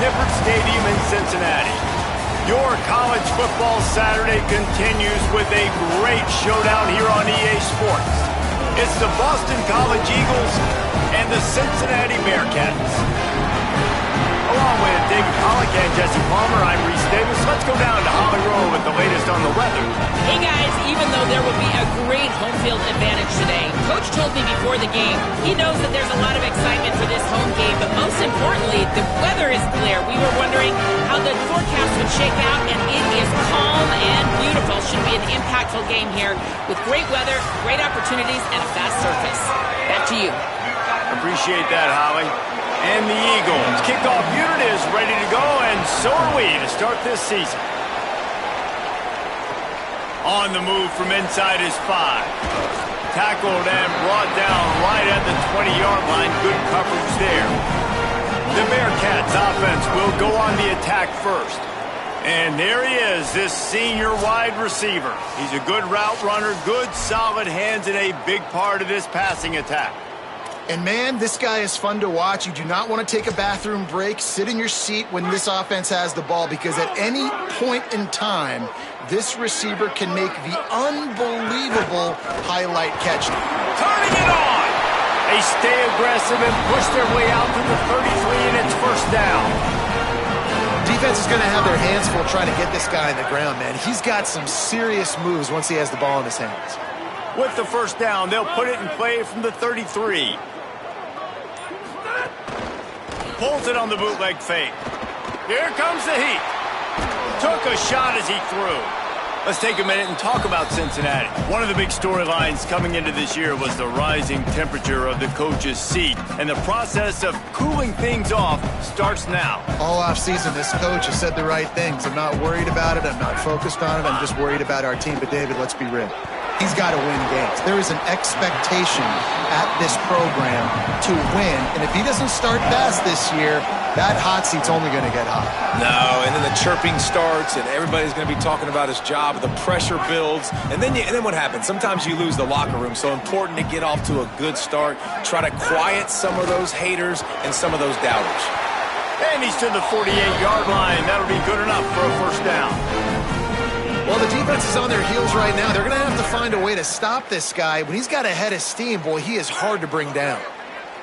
Nippert Stadium in Cincinnati. Your college football Saturday continues with a great showdown here on EA Sports. It's the Boston College Eagles and the Cincinnati Bearcats. Along with David Pollack and Jesse Palmer, I'm Reese Davis. Let's go down to Holly Rowe with the latest on the weather. Hey guys, even though there will be a great home field advantage today, Coach told me before the game he knows that there's a lot of excitement for this home game, but most importantly, the weather is clear. We were wondering how the forecast would shake out, and it is calm and beautiful. Should be an impactful game here with great weather, great opportunities, and a fast surface. Back to you. Appreciate that, Holly. And the Eagles kickoff unit is ready to go, and so are we to start this season. On the move from inside is 5. Tackled and brought down right at the 20-yard line. Good coverage there. The Bearcats offense will go on the attack first. And there he is, this senior wide receiver. He's a good route runner, good solid hands, and a big part of this passing attack. And man, this guy is fun to watch. You do not want to take a bathroom break. Sit in your seat when this offense has the ball, because at any point in time, this receiver can make the unbelievable highlight catch. Turning it on! They stay aggressive and push their way out to the 33, and it's first down. Defense is going to have their hands full trying to get this guy on the ground, man. He's got some serious moves once he has the ball in his hands. With the first down, they'll put it in play from the 33. Pulls it on the bootleg fake. Here comes the heat. Took a shot as he threw. Let's take a minute and talk about Cincinnati. One of the big storylines coming into this year was the rising temperature of the coach's seat, and the process of cooling things off starts now. All offseason, this coach has said the right things. I'm not worried about it. I'm not focused on it. I'm just worried about our team. But, David, let's be real. He's got to win games. There is an expectation at this program to win, and if he doesn't start fast this year, that hot seat's only going to get hot. No, and then the chirping starts, and everybody's going to be talking about his job. The pressure builds, and then what happens? Sometimes you lose the locker room, so important to get off to a good start. Try to quiet some of those haters and some of those doubters. And he's to the 48-yard line. That'll be good enough for a first down. Well, the defense is on their heels right now. They're going to have to find a way to stop this guy. When he's got a head of steam, boy, he is hard to bring down.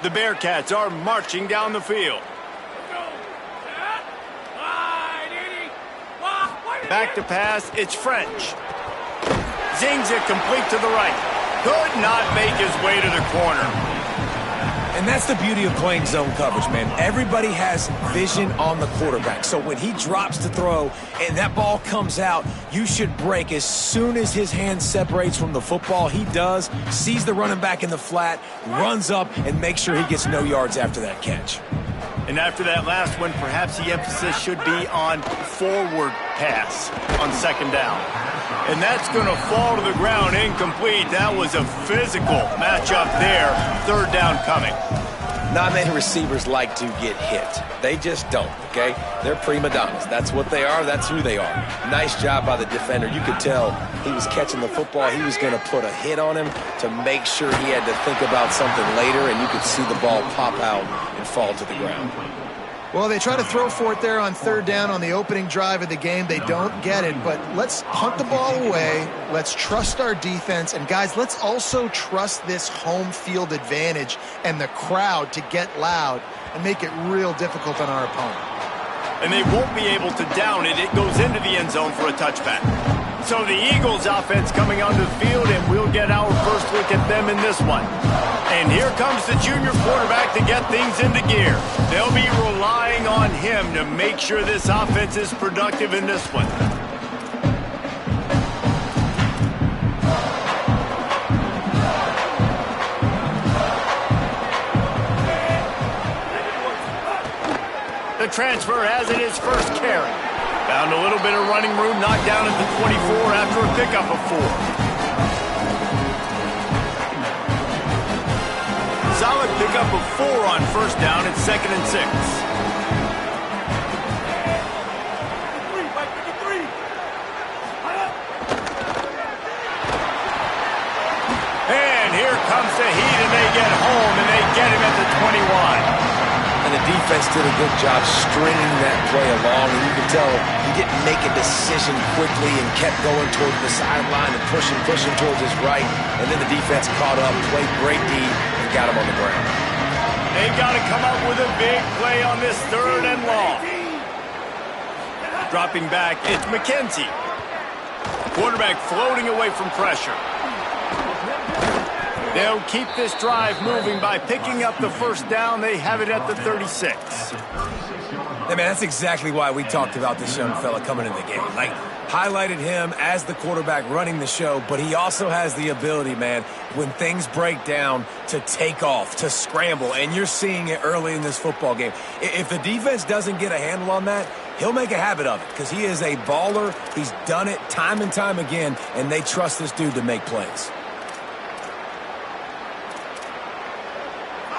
The Bearcats are marching down the field. Back to pass, it's French. Zings it complete to the right. Could not make his way to the corner. And that's the beauty of playing zone coverage, man. Everybody has vision on the quarterback. So when he drops to throw and that ball comes out, you should break as soon as his hand separates from the football. He does, sees the running back in the flat, runs up, and makes sure he gets no yards after that catch. And after that last one, perhaps the emphasis should be on forward pass on second down. And that's going to fall to the ground incomplete. That was a physical matchup there. Third down coming. Not many receivers like to get hit. They just don't, okay? They're prima donnas. That's what they are. That's who they are. Nice job by the defender. You could tell he was catching the football. He was going to put a hit on him to make sure he had to think about something later, and you could see the ball pop out and fall to the ground. Well, they try to throw for it there on third down on the opening drive of the game. They don't get it, but let's punt the ball away. Let's trust our defense. And, guys, let's also trust this home field advantage and the crowd to get loud and make it real difficult on our opponent. And they won't be able to down it. It goes into the end zone for a touchback. So the Eagles offense coming onto the field, and we'll get our first look at them in this one. And here comes the junior quarterback to get things into gear. They'll be relying on him to make sure this offense is productive in this one. The transfer has it his first carry. Found a little bit of running room, knocked down at the 24 after a pickup of 4. Solid pickup of 4 on first down at 2nd and 6. And here comes the heat, and they get home, and they get him at the 21. And the defense just did a good job stringing that play along, and you can tell he didn't make a decision quickly and kept going towards the sideline and pushing towards his right, and then the defense caught up, played great D, and got him on the ground. They got to come up with a big play on this 3rd and long. Dropping back, it's McKenzie. Quarterback floating away from pressure. They'll keep this drive moving by picking up the first down. They have it at the 36. Hey, man, that's exactly why we talked about this young fella coming in the game. Like, highlighted him as the quarterback running the show, but he also has the ability, man, when things break down, to take off, to scramble, and you're seeing it early in this football game. If the defense doesn't get a handle on that, he'll make a habit of it because he is a baller. He's done it time and time again, and they trust this dude to make plays.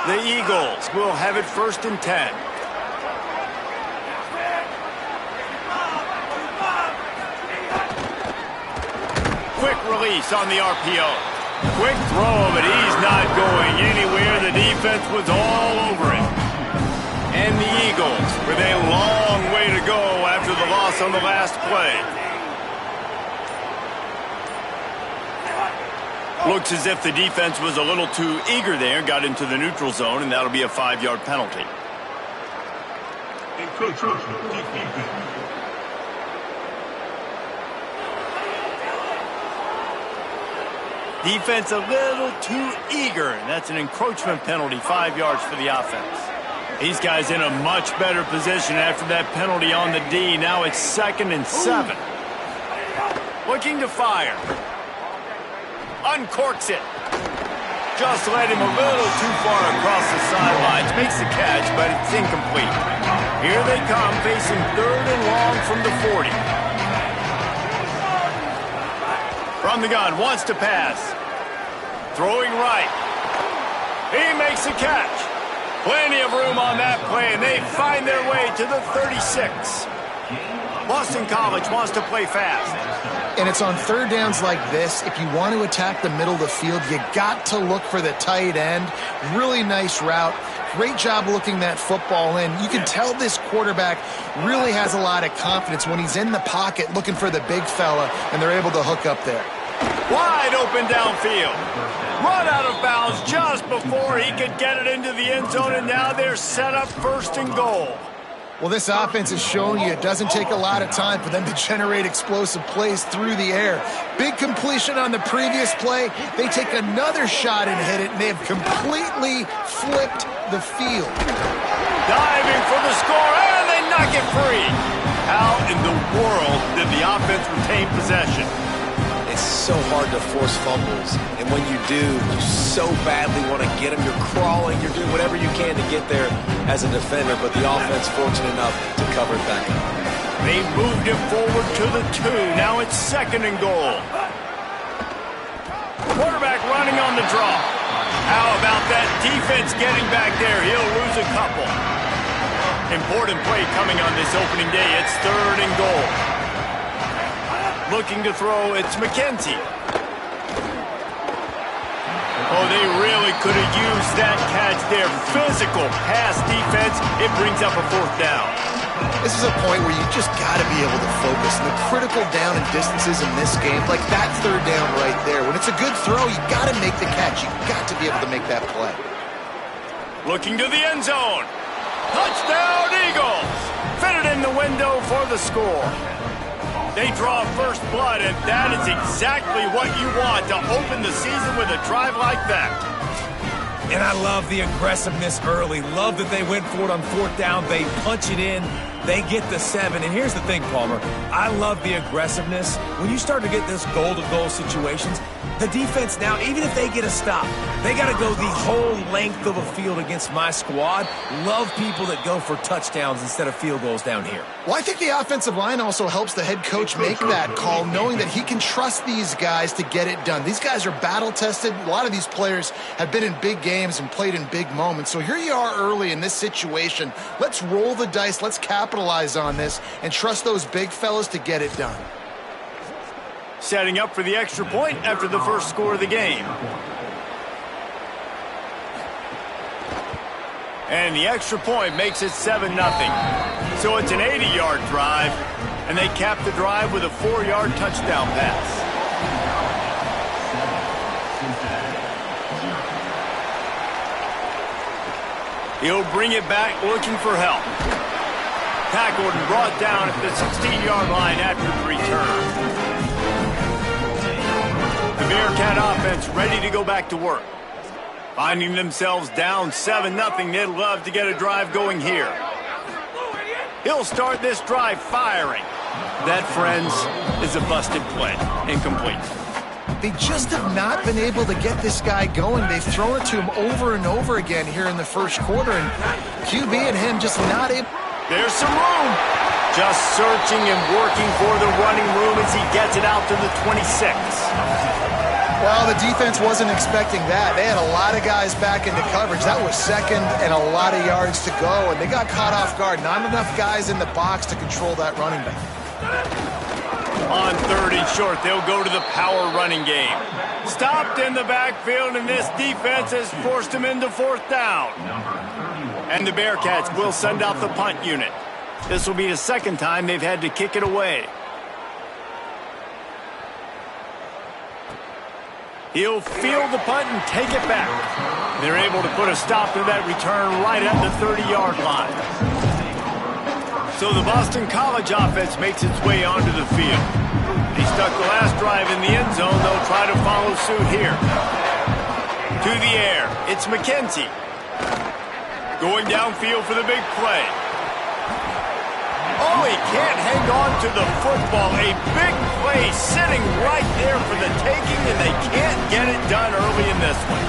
The Eagles will have it 1st and 10. Quick release on the RPO. Quick throw, but he's not going anywhere. The defense was all over it. And the Eagles with a long way to go after the loss on the last play. Looks as if the defense was a little too eager there, got into the neutral zone, and that'll be a 5-yard penalty. Defense a little too eager, and that's an encroachment penalty, 5 yards for the offense. These guys in a much better position after that penalty on the D. Now it's 2nd and 7. Looking to fire. Uncorks it. Just led him a little too far across the sidelines. Makes the catch, but it's incomplete. Here they come, facing 3rd and long from the 40. From the gun, wants to pass. Throwing right. He makes the catch. Plenty of room on that play, and they find their way to the 36. Boston College wants to play fast. And it's on 3rd downs like this. If you want to attack the middle of the field, you got to look for the tight end. Really nice route. Great job looking that football in. You can tell this quarterback really has a lot of confidence when he's in the pocket looking for the big fella, and they're able to hook up there. Wide open downfield. Run out of bounds just before he could get it into the end zone, and now they're set up 1st and goal. Well, this offense has shown you it doesn't take a lot of time for them to generate explosive plays through the air. Big completion on the previous play. They take another shot and hit it, and they have completely flipped the field. Diving for the score, and they knock it free. How in the world did the offense retain possession? It's so hard to force fumbles, and when you do, you so badly want to get them. You're crawling, you're doing whatever you can to get there as a defender, but the offense fortunate enough to cover it back up. They moved it forward to the 2. Now it's 2nd and goal. Quarterback running on the draw. How about that defense getting back there? He'll lose a couple. Important play coming on this opening day. It's 3rd and goal. Looking to throw, it's McKenzie. Oh, they really could have used that catch there. Physical pass defense. It brings up a 4th down. This is a point where you just got to be able to focus. And the critical down and distances in this game, like that 3rd down right there. When it's a good throw, you got to make the catch. You got to be able to make that play. Looking to the end zone. Touchdown, Eagles! Fitted in the window for the score. They draw first blood, and that is exactly what you want to open the season with a drive like that. And I love the aggressiveness early. Love that they went for it on 4th down. They punch it in. They get the 7. And here's the thing, Palmer. I love the aggressiveness. When you start to get this goal-to-goal situations, the defense now, even if they get a stop, they got to go the whole length of a field against my squad. Love people that go for touchdowns instead of field goals down here. Well, I think the offensive line also helps the head coach make that call, knowing that he can trust these guys to get it done. These guys are battle-tested. A lot of these players have been in big games and played in big moments. So here you are early in this situation. Let's roll the dice. Let's capitalize on this and trust those big fellas to get it done. Setting up for the extra point after the first score of the game. And the extra point makes it 7-0. So it's an 80-yard drive, and they cap the drive with a 4-yard touchdown pass. He'll bring it back looking for help. Tackled and brought down at the 16-yard line after the return. The Bearcat offense ready to go back to work. Finding themselves down 7-0, they'd love to get a drive going here. He'll start this drive firing. That, friends, is a busted play. Incomplete. They just have not been able to get this guy going. They've thrown it to him over and over again here in the first quarter, and QB and him just not able. There's some room. Just searching and working for the running room as he gets it out to the 26. Well, the defense wasn't expecting that. They had a lot of guys back into coverage. That was second and a lot of yards to go, and they got caught off guard. Not enough guys in the box to control that running back. On 3rd and short, they'll go to the power running game. Stopped in the backfield, and this defense has forced him into 4th down. And the Bearcats will send out the punt unit. This will be the second time they've had to kick it away. He'll field the punt and take it back. They're able to put a stop to that return right at the 30-yard line. So the Boston College offense makes its way onto the field. They stuck the last drive in the end zone. They'll try to follow suit here. To the air. It's McKenzie. Going downfield for the big play. Oh, he can't hang on to the football. A big play sitting right there for the taking, and they can't get it done early in this one.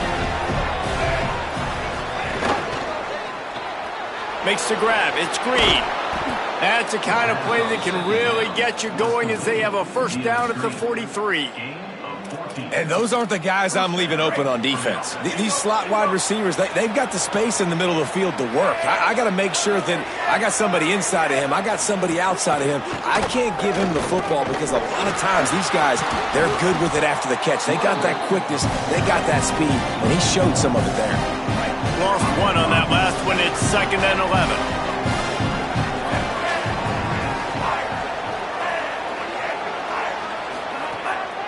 Makes the grab. It's Green. That's the kind of play that can really get you going as they have a first down at the 43. And those aren't the guys I'm leaving open on defense. These slot wide receivers, they've got the space in the middle of the field to work. I got to make sure that I got somebody inside of him. I got somebody outside of him. I can't give him the football because a lot of times these guys, they're good with it after the catch. They got that quickness. They got that speed, and he showed some of it there. Lost one on that last one. It's 2nd and 11.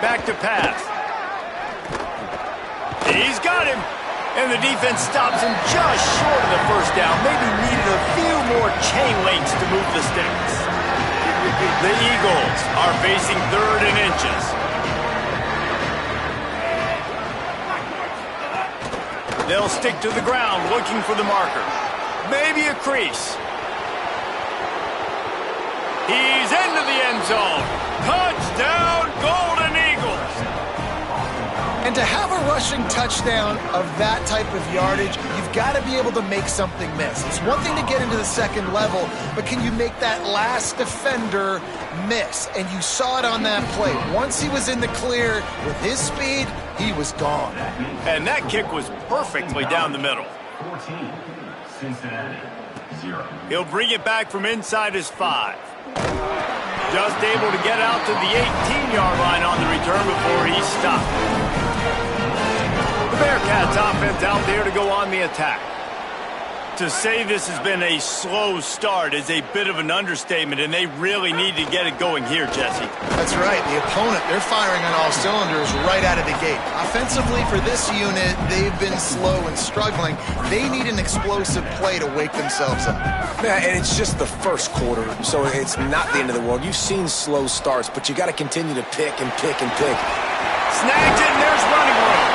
Back to pass. He's got him. And the defense stops him just short of the first down. Maybe needed a few more chain links to move the sticks. The Eagles are facing 3rd and inches. They'll stick to the ground looking for the marker. Maybe a crease. He's into the end zone. Touchdown, Golden Eagles. And to have a rushing touchdown of that type of yardage, you've got to be able to make something miss. It's one thing to get into the second level, but can you make that last defender miss? And you saw it on that play. Once he was in the clear with his speed, he was gone. And that kick was perfectly down the middle. 14, Cincinnati, 0. He'll bring it back from inside his 5. Just able to get out to the 18-yard line on the return before he's stopped. The Bearcats offense out there to go on the attack. To say this has been a slow start is a bit of an understatement, and they really need to get it going here, Jesse. That's right. The opponent, they're firing on all cylinders right out of the gate. Offensively for this unit, they've been slow and struggling. They need an explosive play to wake themselves up. Yeah, and it's just the first quarter, so it's not the end of the world. You've seen slow starts, but you got to continue to pick and pick and pick. Snagged it, and there's running room.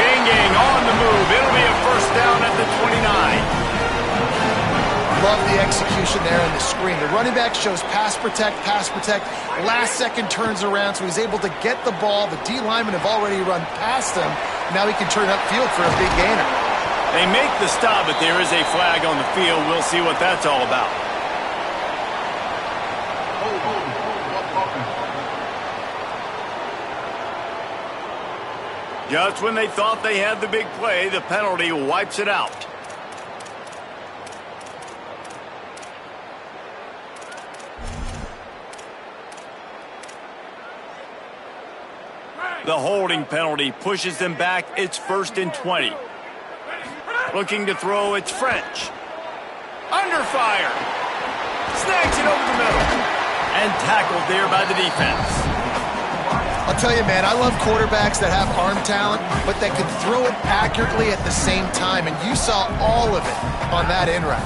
Chain gang on the move. It'll be a first down at the 29. Love the execution there in the screen. The running back shows pass protect. Last second turns around, so he's able to get the ball. The D linemen have already run past him. Now he can turn upfield for a big gainer. They make the stop, but there is a flag on the field. We'll see what that's all about. Just when they thought they had the big play, the penalty wipes it out. The holding penalty pushes them back. It's 1st and 20. Looking to throw, it's French. Under fire. Snags it over the middle. And tackled there by the defense. I'll tell you, man, I love quarterbacks that have arm talent, but that can throw it accurately at the same time, and you saw all of it on that in route.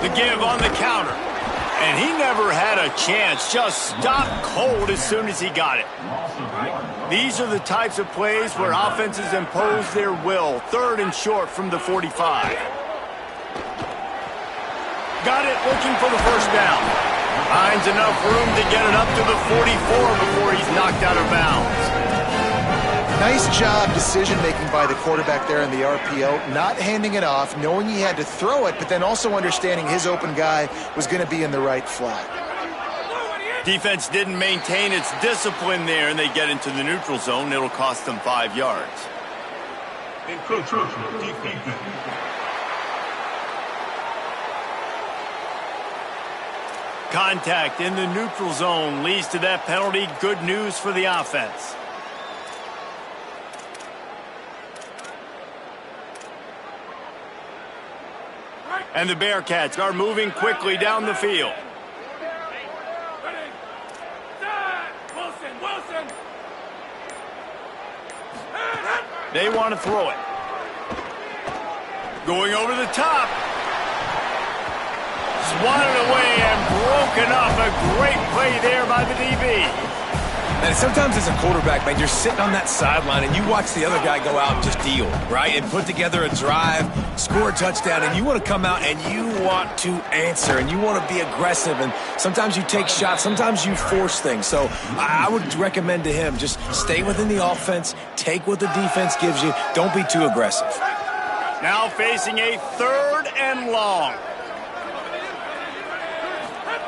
The give on the counter. And he never had a chance, just stopped cold as soon as he got it. These are the types of plays where offenses impose their will. 3rd and short from the 45. Got it, looking for the first down. Finds enough room to get it up to the 44 before he's knocked out of bounds. Nice job decision-making by the quarterback there in the RPO, not handing it off, knowing he had to throw it, but then also understanding his open guy was going to be in the right flat. Defense didn't maintain its discipline there, and they get into the neutral zone. It'll cost them 5 yards. Contact in the neutral zone leads to that penalty. Good news for the offense. And the Bearcats are moving quickly down the field. They want to throw it. Going over the top. Swatted away and broken up. A great play there by the DB. And sometimes as a quarterback, man, you're sitting on that sideline and you watch the other guy go out and just deal, right? And put together a drive, score a touchdown, and you want to come out and you want to answer and you want to be aggressive. And sometimes you take shots, sometimes you force things. So I would recommend to him, just stay within the offense, take what the defense gives you. Don't be too aggressive. Now facing a 3rd and long.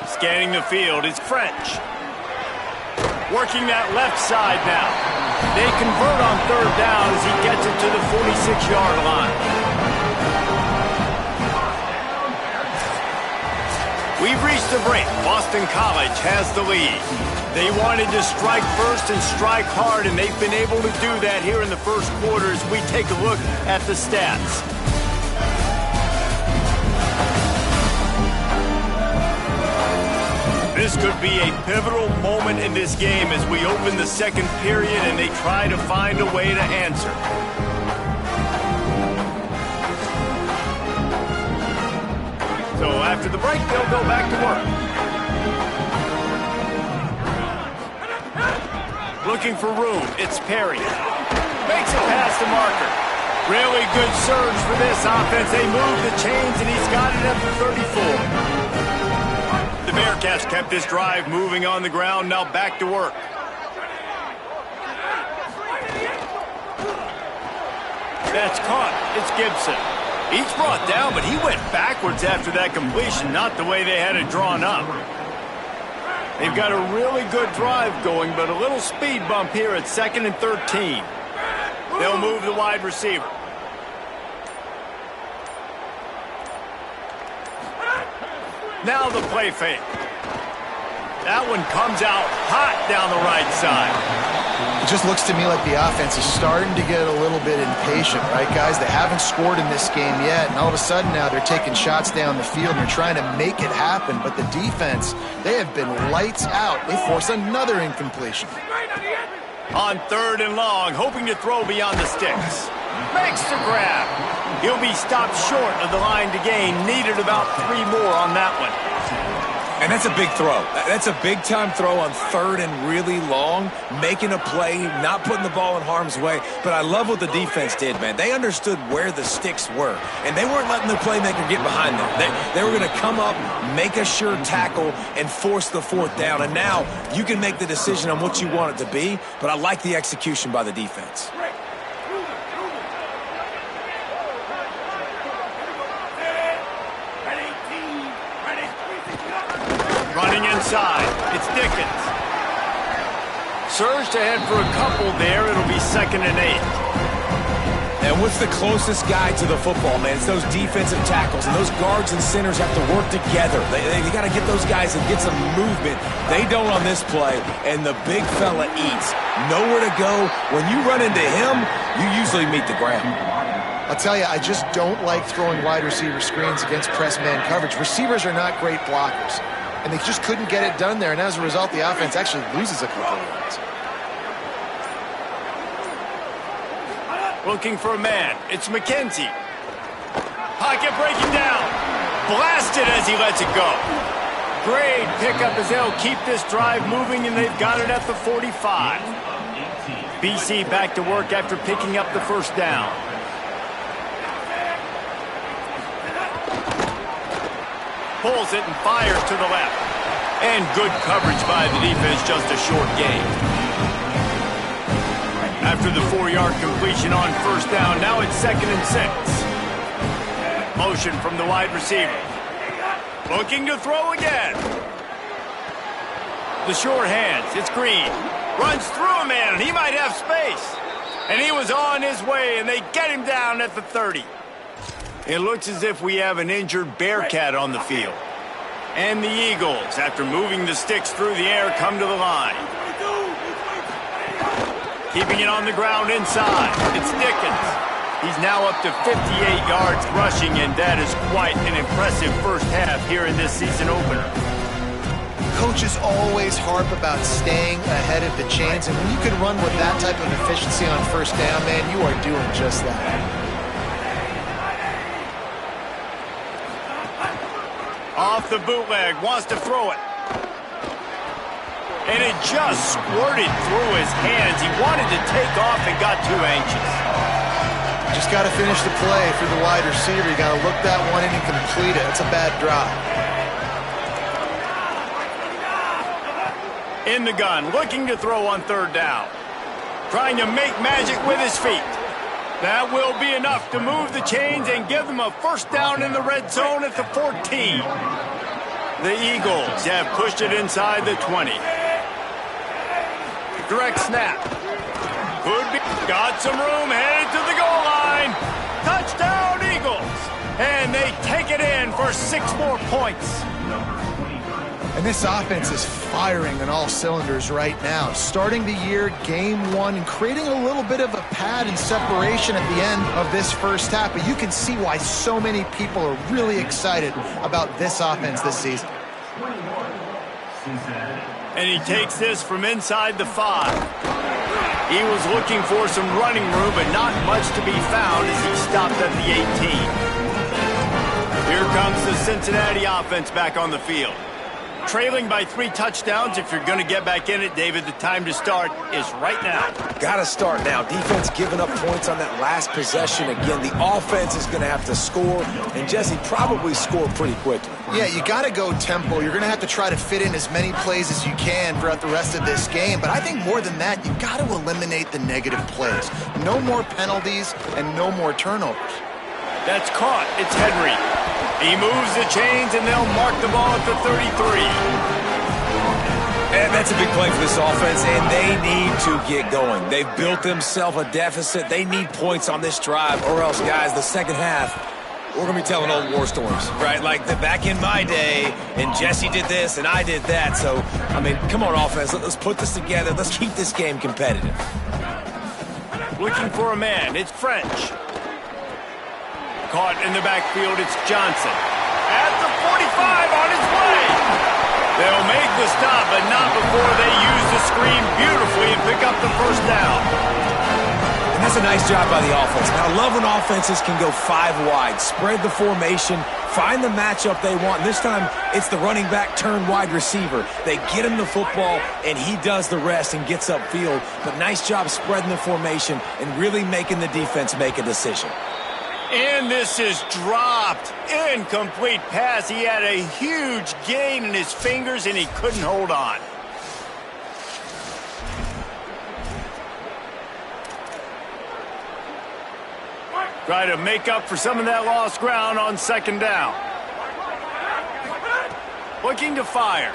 Scanning the field is French. Working that left side now. They convert on 3rd down as he gets it to the 46-yard line. We've reached the break. Boston College has the lead. They wanted to strike first and strike hard, and they've been able to do that here in the first quarter as we take a look at the stats. This could be a pivotal moment in this game as we open the second period and they try to find a way to answer. So after the break, they'll go back to work. Looking for room, it's Perry. Makes it past the marker. Really good surge for this offense. They move the chains and he's got it at the 34. The Bearcats kept this drive moving on the ground, now back to work. That's caught. It's Gibson. He's brought down, but he went backwards after that completion, not the way they had it drawn up. They've got a really good drive going, but a little speed bump here at 2nd and 13. They'll move the wide receiver. Now the play fake. That one comes out hot down the right side. It just looks to me like the offense is starting to get a little bit impatient, right, guys? They haven't scored in this game yet, and all of a sudden now they're taking shots down the field and they're trying to make it happen. But the defense, they have been lights out. They force another incompletion. On 3rd and long, hoping to throw beyond the sticks. Makes the grab. He'll be stopped short of the line to gain. Needed about 3 more on that one. And that's a big throw. That's a big-time throw on 3rd and really long, making a play, not putting the ball in harm's way. But I love what the defense did, man. They understood where the sticks were, and they weren't letting the playmaker get behind them. They were going to come up, make a sure tackle, and force the 4th down. And now you can make the decision on what you want it to be, but I like the execution by the defense. Running inside, it's Dickens. Surged ahead for a couple there. It'll be 2nd and 8. And what's the closest guy to the football, man? It's those defensive tackles, and those guards and centers have to work together. They got to get those guys and get some movement. They don't on this play, and the big fella eats. Nowhere to go. When you run into him, you usually meet the ground. I'll tell you, I just don't like throwing wide receiver screens against press man coverage. Receivers are not great blockers, and they just couldn't get it done there, and as a result, the offense actually loses a couple of yards. Looking for a man. It's McKenzie. Pocket breaking down. Blasted as he lets it go. Great pickup as they'll keep this drive moving, and they've got it at the 45. BC back to work after picking up the first down. Pulls it and fires to the left. And good coverage by the defense, just a short gain. After the 4-yard completion on first down, now it's 2nd and 6. Motion from the wide receiver. Looking to throw again. The short hands, it's Green. Runs through a man, and he might have space. And he was on his way, and they get him down at the 30. It looks as if we have an injured Bearcat on the field. And the Eagles, after moving the sticks through the air, come to the line. Keeping it on the ground inside. It's Dickens. He's now up to 58 yards rushing, and that is quite an impressive first half here in this season opener. Coaches always harp about staying ahead of the chains, and when you can run with that type of efficiency on first down, man, you are doing just that. Off the bootleg, wants to throw it. And it just squirted through his hands. He wanted to take off and got too anxious. Just got to finish the play through the wide receiver. You got to look that one in and complete it. It's a bad drive. In the gun, looking to throw on third down. Trying to make magic with his feet. That will be enough to move the chains and give them a first down in the red zone at the 14. The Eagles have pushed it inside the 20. Direct snap. Could be. Got some room, headed to the goal line. Touchdown, Eagles. And they take it in for 6 more points. And this offense is firing on all cylinders right now. Starting the year, game 1, and creating a little bit of a pad and separation at the end of this first half. But you can see why so many people are really excited about this offense this season. And he takes this from inside the 5. He was looking for some running room, but not much to be found as he stopped at the 18. Here comes the Cincinnati offense back on the field. Trailing by 3 touchdowns. If you're going to get back in it, David, the time to start is right now. Got to start now. Defense giving up points on that last possession. Again, the offense is going to have to score, and Jesse probably score pretty quickly. Yeah, you got to go tempo. You're going to have to try to fit in as many plays as you can throughout the rest of this game. But I think more than that, you got to eliminate the negative plays. No more penalties and no more turnovers. That's caught. It's Henry. He moves the chains, and they'll mark the ball at the 33. And that's a big play for this offense, and they need to get going. They've built themselves a deficit. They need points on this drive, or else, guys, the second half, we're going to be telling old war stories, right? Like back in my day, and Jesse did this, and I did that. So, I mean, come on, offense. Let's put this together. Let's keep this game competitive. Looking for a man. It's French. Caught in the backfield, it's Johnson. At the 45 on his way. They'll make the stop, but not before they use the screen beautifully and pick up the first down. And that's a nice job by the offense. Now, I love when offenses can go 5 wide, spread the formation, find the matchup they want. And this time, it's the running back turned wide receiver. They get him the football, and he does the rest and gets upfield. But nice job spreading the formation and really making the defense make a decision. And this is dropped. Incomplete pass. He had a huge gain in his fingers, and he couldn't hold on. Try to make up for some of that lost ground on second down. Looking to fire.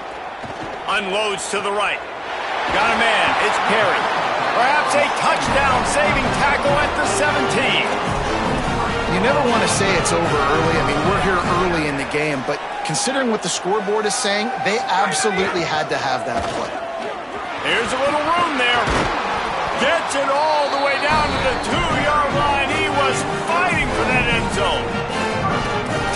Unloads to the right. Got a man. It's Perry. Perhaps a touchdown-saving tackle at the 17. You never want to say it's over early. I mean, we're here early in the game, but considering what the scoreboard is saying, they absolutely had to have that play. There's a little room there. Gets it all the way down to the 2-yard line. He was fighting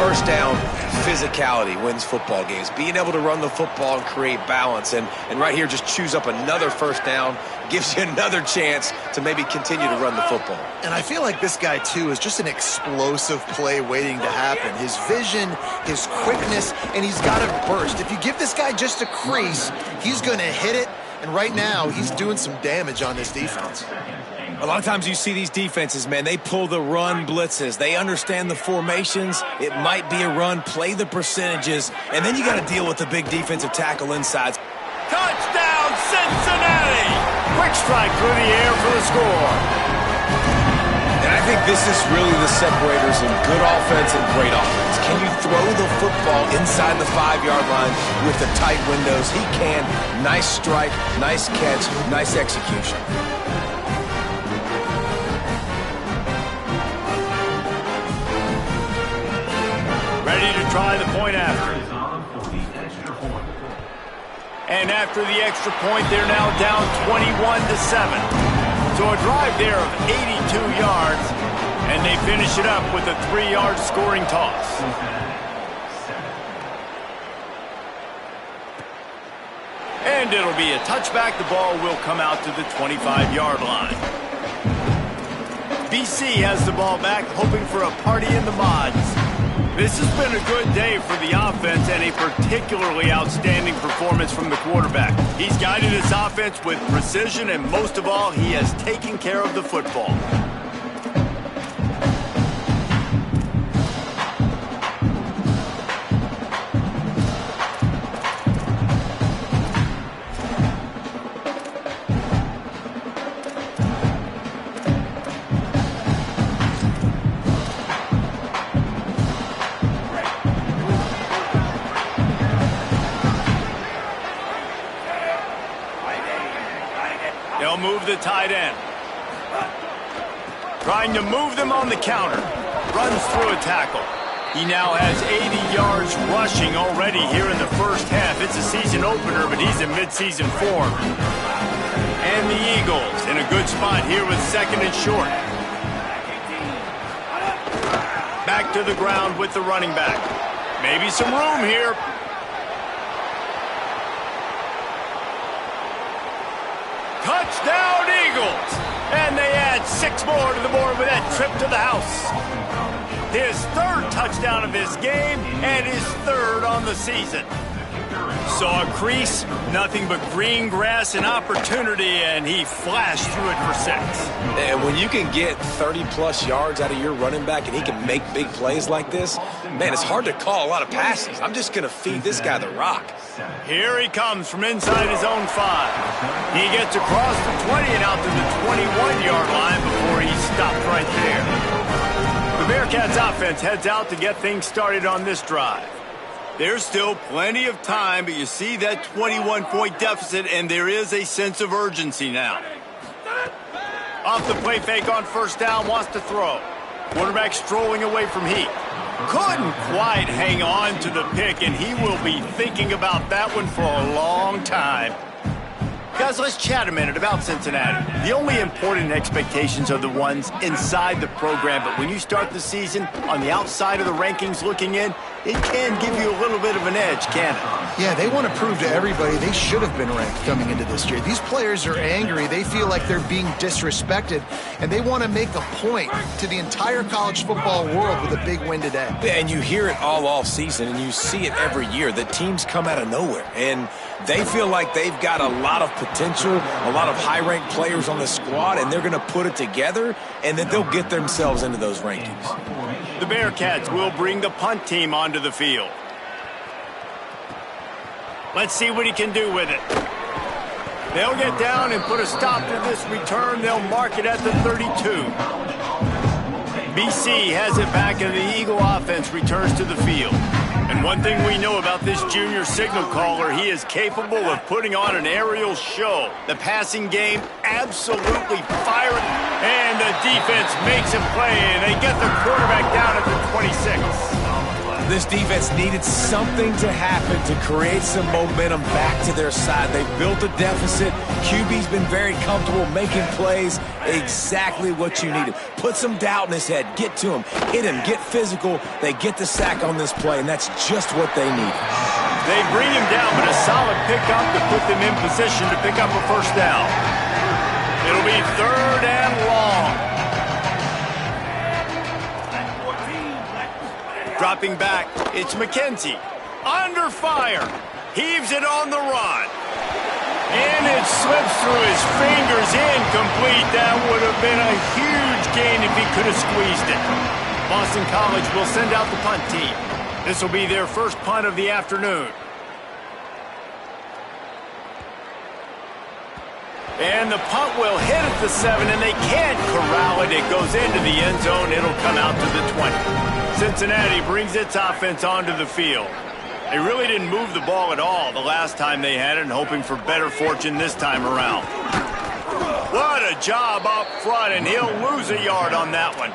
first down physicality wins football games. Being able to run the football and create balance. And right here, just choose up another first down, gives you another chance to maybe continue to run the football. And I feel like this guy, too, is just an explosive play waiting to happen. His vision, his quickness, and he's got to burst. If you give this guy just a crease, he's going to hit it. And right now, he's doing some damage on this defense. A lot of times you see these defenses, man, they pull the run blitzes. They understand the formations. It might be a run, play the percentages, and then you got to deal with the big defensive tackle inside. Touchdown, Cincinnati! Quick strike through the air for the score. And I think this is really the separators in good offense and great offense. Can you throw the football inside the 5-yard line with the tight windows? He can. Nice strike, nice catch, nice execution. Ready to try the point after. And after the extra point, they're now down 21-7. So a drive there of 82 yards, and they finish it up with a 3-yard scoring toss. And it'll be a touchback. The ball will come out to the 25-yard line. BC has the ball back, hoping for a party in the mods. This has been a good day for the offense and a particularly outstanding performance from the quarterback. He's guided his offense with precision, and most of all, he has taken care of the football. They'll move the tight end. Trying to move them on the counter. Runs through a tackle. He now has 80 yards rushing already here in the first half. It's a season opener, but he's in midseason form. And the Eagles in a good spot here with second and short. Back to the ground with the running back. Maybe some room here. Touchdown, Eagles! And they add 6 more to the board with that trip to the house. His 3rd touchdown of this game and his 3rd on the season. Saw a crease, nothing but green grass and opportunity, and he flashed through it for 6. And when you can get 30-plus yards out of your running back and he can make big plays like this, man, it's hard to call a lot of passes. I'm just going to feed this guy the rock. Here he comes from inside his own 5. He gets across the 20 and out to the 21-yard line before he stopped right there. The Bearcats offense heads out to get things started on this drive. There's still plenty of time, but you see that 21-point deficit, and there is a sense of urgency now. Off the play fake on first down, wants to throw. Quarterback strolling away from heat. Couldn't quite hang on to the pick, and he will be thinking about that one for a long time. Guys, let's chat a minute about Cincinnati. The only important expectations are the ones inside the program, but when you start the season on the outside of the rankings looking in, it can give you a little bit of an edge, can't it? Yeah, they want to prove to everybody they should have been ranked coming into this year. These players are angry. They feel like they're being disrespected, and they want to make a point to the entire college football world with a big win today. And you hear it all off season, and you see it every year. The teams come out of nowhere, and they feel like they've got a lot of potential, a lot of high-ranked players on the squad, and they're going to put it together, and then they'll get themselves into those rankings. The Bearcats will bring the punt team onto the field. Let's see what he can do with it. They'll get down and put a stop to this return. They'll mark it at the 32. BC has it back, and the Eagle offense returns to the field. And one thing we know about this junior signal caller, he is capable of putting on an aerial show. The passing game absolutely firing. And the defense makes him play, and they get the quarterback down at the 26. This defense needed something to happen to create some momentum back to their side. They built a deficit. QB's been very comfortable making plays. Exactly what you needed. Put some doubt in his head. Get to him. Hit him. Get physical. They get the sack on this play, and that's just what they need. They bring him down, but a solid pickup to put them in position to pick up a first down. It'll be 3rd and long. Dropping back, it's McKenzie. Under fire. Heaves it on the run. And it slips through his fingers. Incomplete. That would have been a huge gain if he could have squeezed it. Boston College will send out the punt team. This will be their first punt of the afternoon. And the punt will hit at the 7, and they can't corral it. It goes into the end zone. It'll come out to the 20. Cincinnati brings its offense onto the field. They really didn't move the ball at all the last time they had it, and hoping for better fortune this time around. What a job up front, and he'll lose a yard on that one.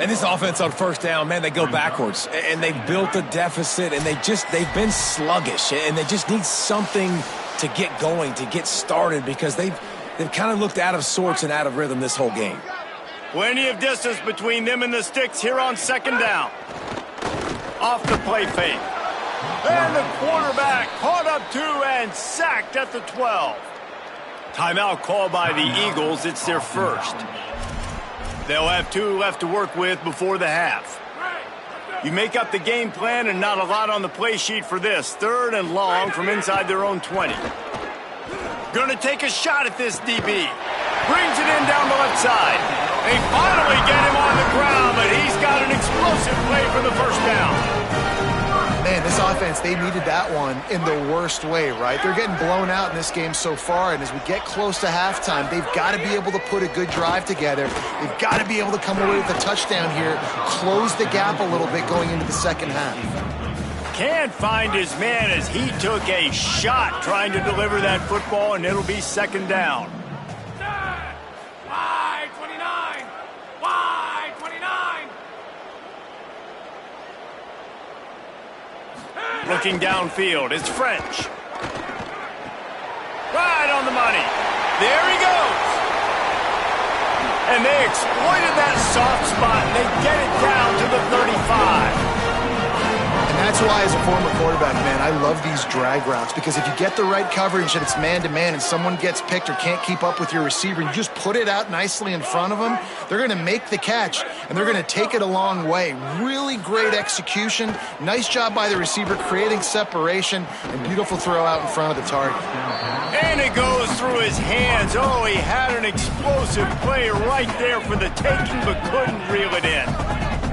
And this offense on first down, man, they go backwards. And they built a deficit, and they've been sluggish. And they just need something to get going, to get started, because they've kind of looked out of sorts and out of rhythm this whole game. Plenty of distance between them and the sticks here on 2nd down. Off the play fake. And the quarterback caught up 2 and sacked at the 12. Timeout called by the Eagles. It's their first. They'll have 2 left to work with before the half. You make up the game plan and not a lot on the play sheet for this. 3rd and long from inside their own 20. Going to take a shot at this DB. Brings it in down the left side. They finally get him on the ground, but he's got an explosive play for the first down. Man, this offense, they needed that one in the worst way, right? They're getting blown out in this game so far, and as we get close to halftime, they've got to be able to put a good drive together. They've got to be able to come away with a touchdown here, close the gap a little bit going into the second half. Can't find his man as he took a shot trying to deliver that football, and it'll be 2nd down. Looking downfield, it's French. Right on the money. There he goes. And they exploited that soft spot, and they get it down to the 35. And that's why, as a former quarterback, man, I love these drag routes, because if you get the right coverage and it's man-to-man and someone gets picked or can't keep up with your receiver, you just put it out nicely in front of them, they're going to make the catch, and they're going to take it a long way. Really great execution. Nice job by the receiver creating separation, and beautiful throw out in front of the target. And it goes through his hands. Oh, he had an explosive play right there for the taking, but couldn't reel it in.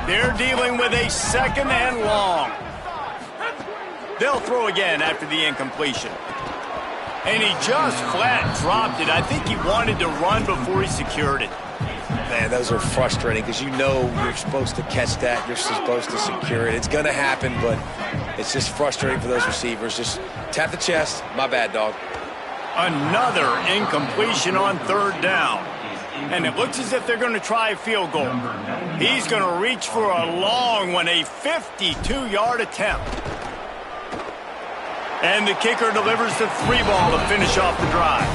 They're dealing with a 2nd and long. They'll throw again after the incompletion. And he just flat dropped it. I think he wanted to run before he secured it. Man, those are frustrating, because you know you're supposed to catch that. You're supposed to secure it. It's going to happen, but it's just frustrating for those receivers. Just tap the chest. My bad, dog. Another incompletion on 3rd down. And it looks as if they're going to try a field goal. He's going to reach for a long one, a 52-yard attempt. And the kicker delivers the 3 ball to finish off the drive.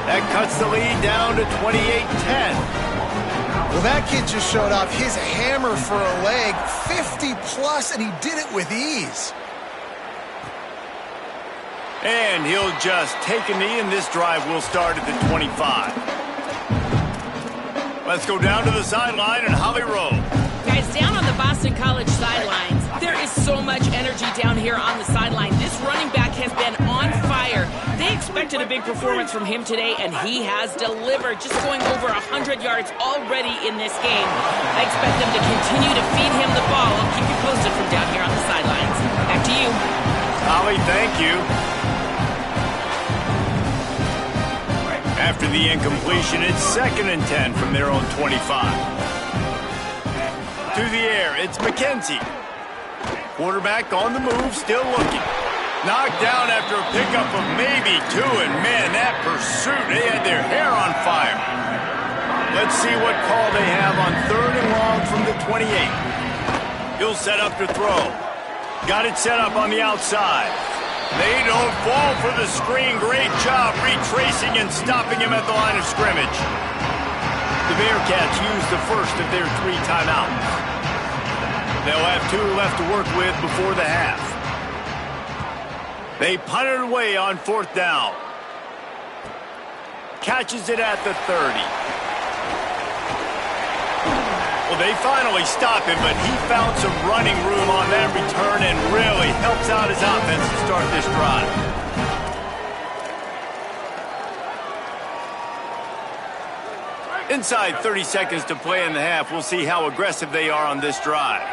That cuts the lead down to 28-10. Well, that kid just showed off his hammer for a leg, 50-plus, and he did it with ease. And he'll just take a knee, and this drive will start at the 25. Let's go down to the sideline and Holly Rowe. Guys, down on the Boston College sidelines, there is so much energy down here on the sideline. This running back has been on fire. They expected a big performance from him today, and he has delivered, just going over 100 yards already in this game. I expect them to continue to feed him the ball. I'll keep you posted from down here on the sidelines. Back to you. Holly, thank you. After the incompletion, it's 2nd and 10 from their own 25. To the air, it's McKenzie. Quarterback on the move, still looking. Knocked down after a pickup of maybe 2, and man, that pursuit, they had their hair on fire. Let's see what call they have on 3rd and long from the 28. He'll set up to throw. Got it set up on the outside. They don't fall for the screen. Great job retracing and stopping him at the line of scrimmage. The Bearcats use the first of their 3 timeouts. They'll have 2 left to work with before the half. They punt it away on 4th down. Catches it at the 30. Well, they finally stop him, but he found some running room on that return and really helps out his offense to start this drive. Inside 30 seconds to play in the half. We'll see how aggressive they are on this drive.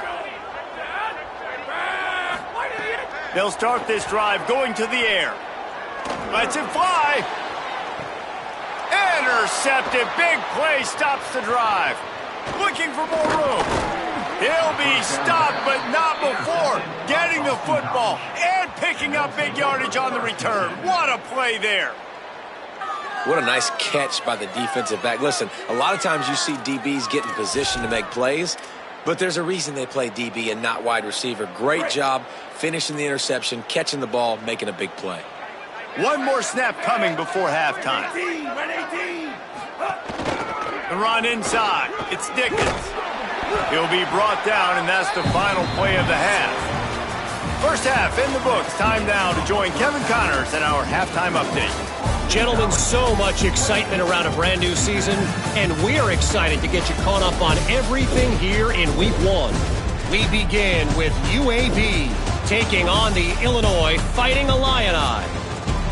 They'll start this drive going to the air. Lets it fly. Intercepted. Big play stops the drive. Looking for more room. He'll be stopped, but not before getting the football and picking up big yardage on the return. What a play there. What a nice catch by the defensive back. Listen, a lot of times you see DBs get in position to make plays, but there's a reason they play DB and not wide receiver. Great job finishing the interception, catching the ball, making a big play. One more snap coming before halftime. The run inside. It's Dickens. He'll be brought down, and that's the final play of the half. First half in the books. Time now to join Kevin Connors in our halftime update. Gentlemen, so much excitement around a brand new season, and we're excited to get you caught up on everything here in Week 1. We begin with UAB taking on the Illinois Fighting Illini.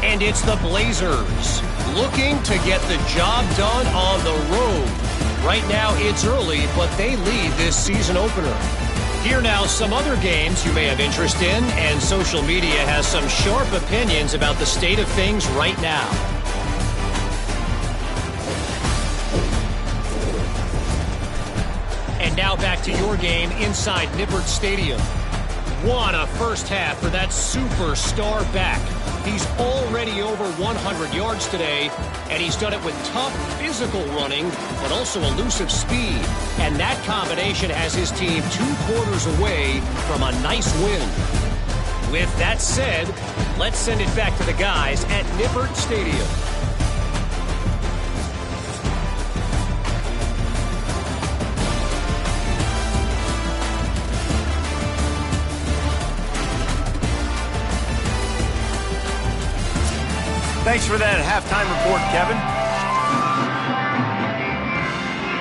And it's the Blazers looking to get the job done on the road. Right now it's early, but they lead this season opener. Here now some other games you may have interest in, and social media has some sharp opinions about the state of things right now. And now back to your game inside Nippert Stadium. What a first half for that superstar back. He's already over 100 yards today, and he's done it with tough physical running, but also elusive speed. And that combination has his team 2 quarters away from a nice win. With that said, let's send it back to the guys at Nippert Stadium. Thanks for that halftime report, Kevin.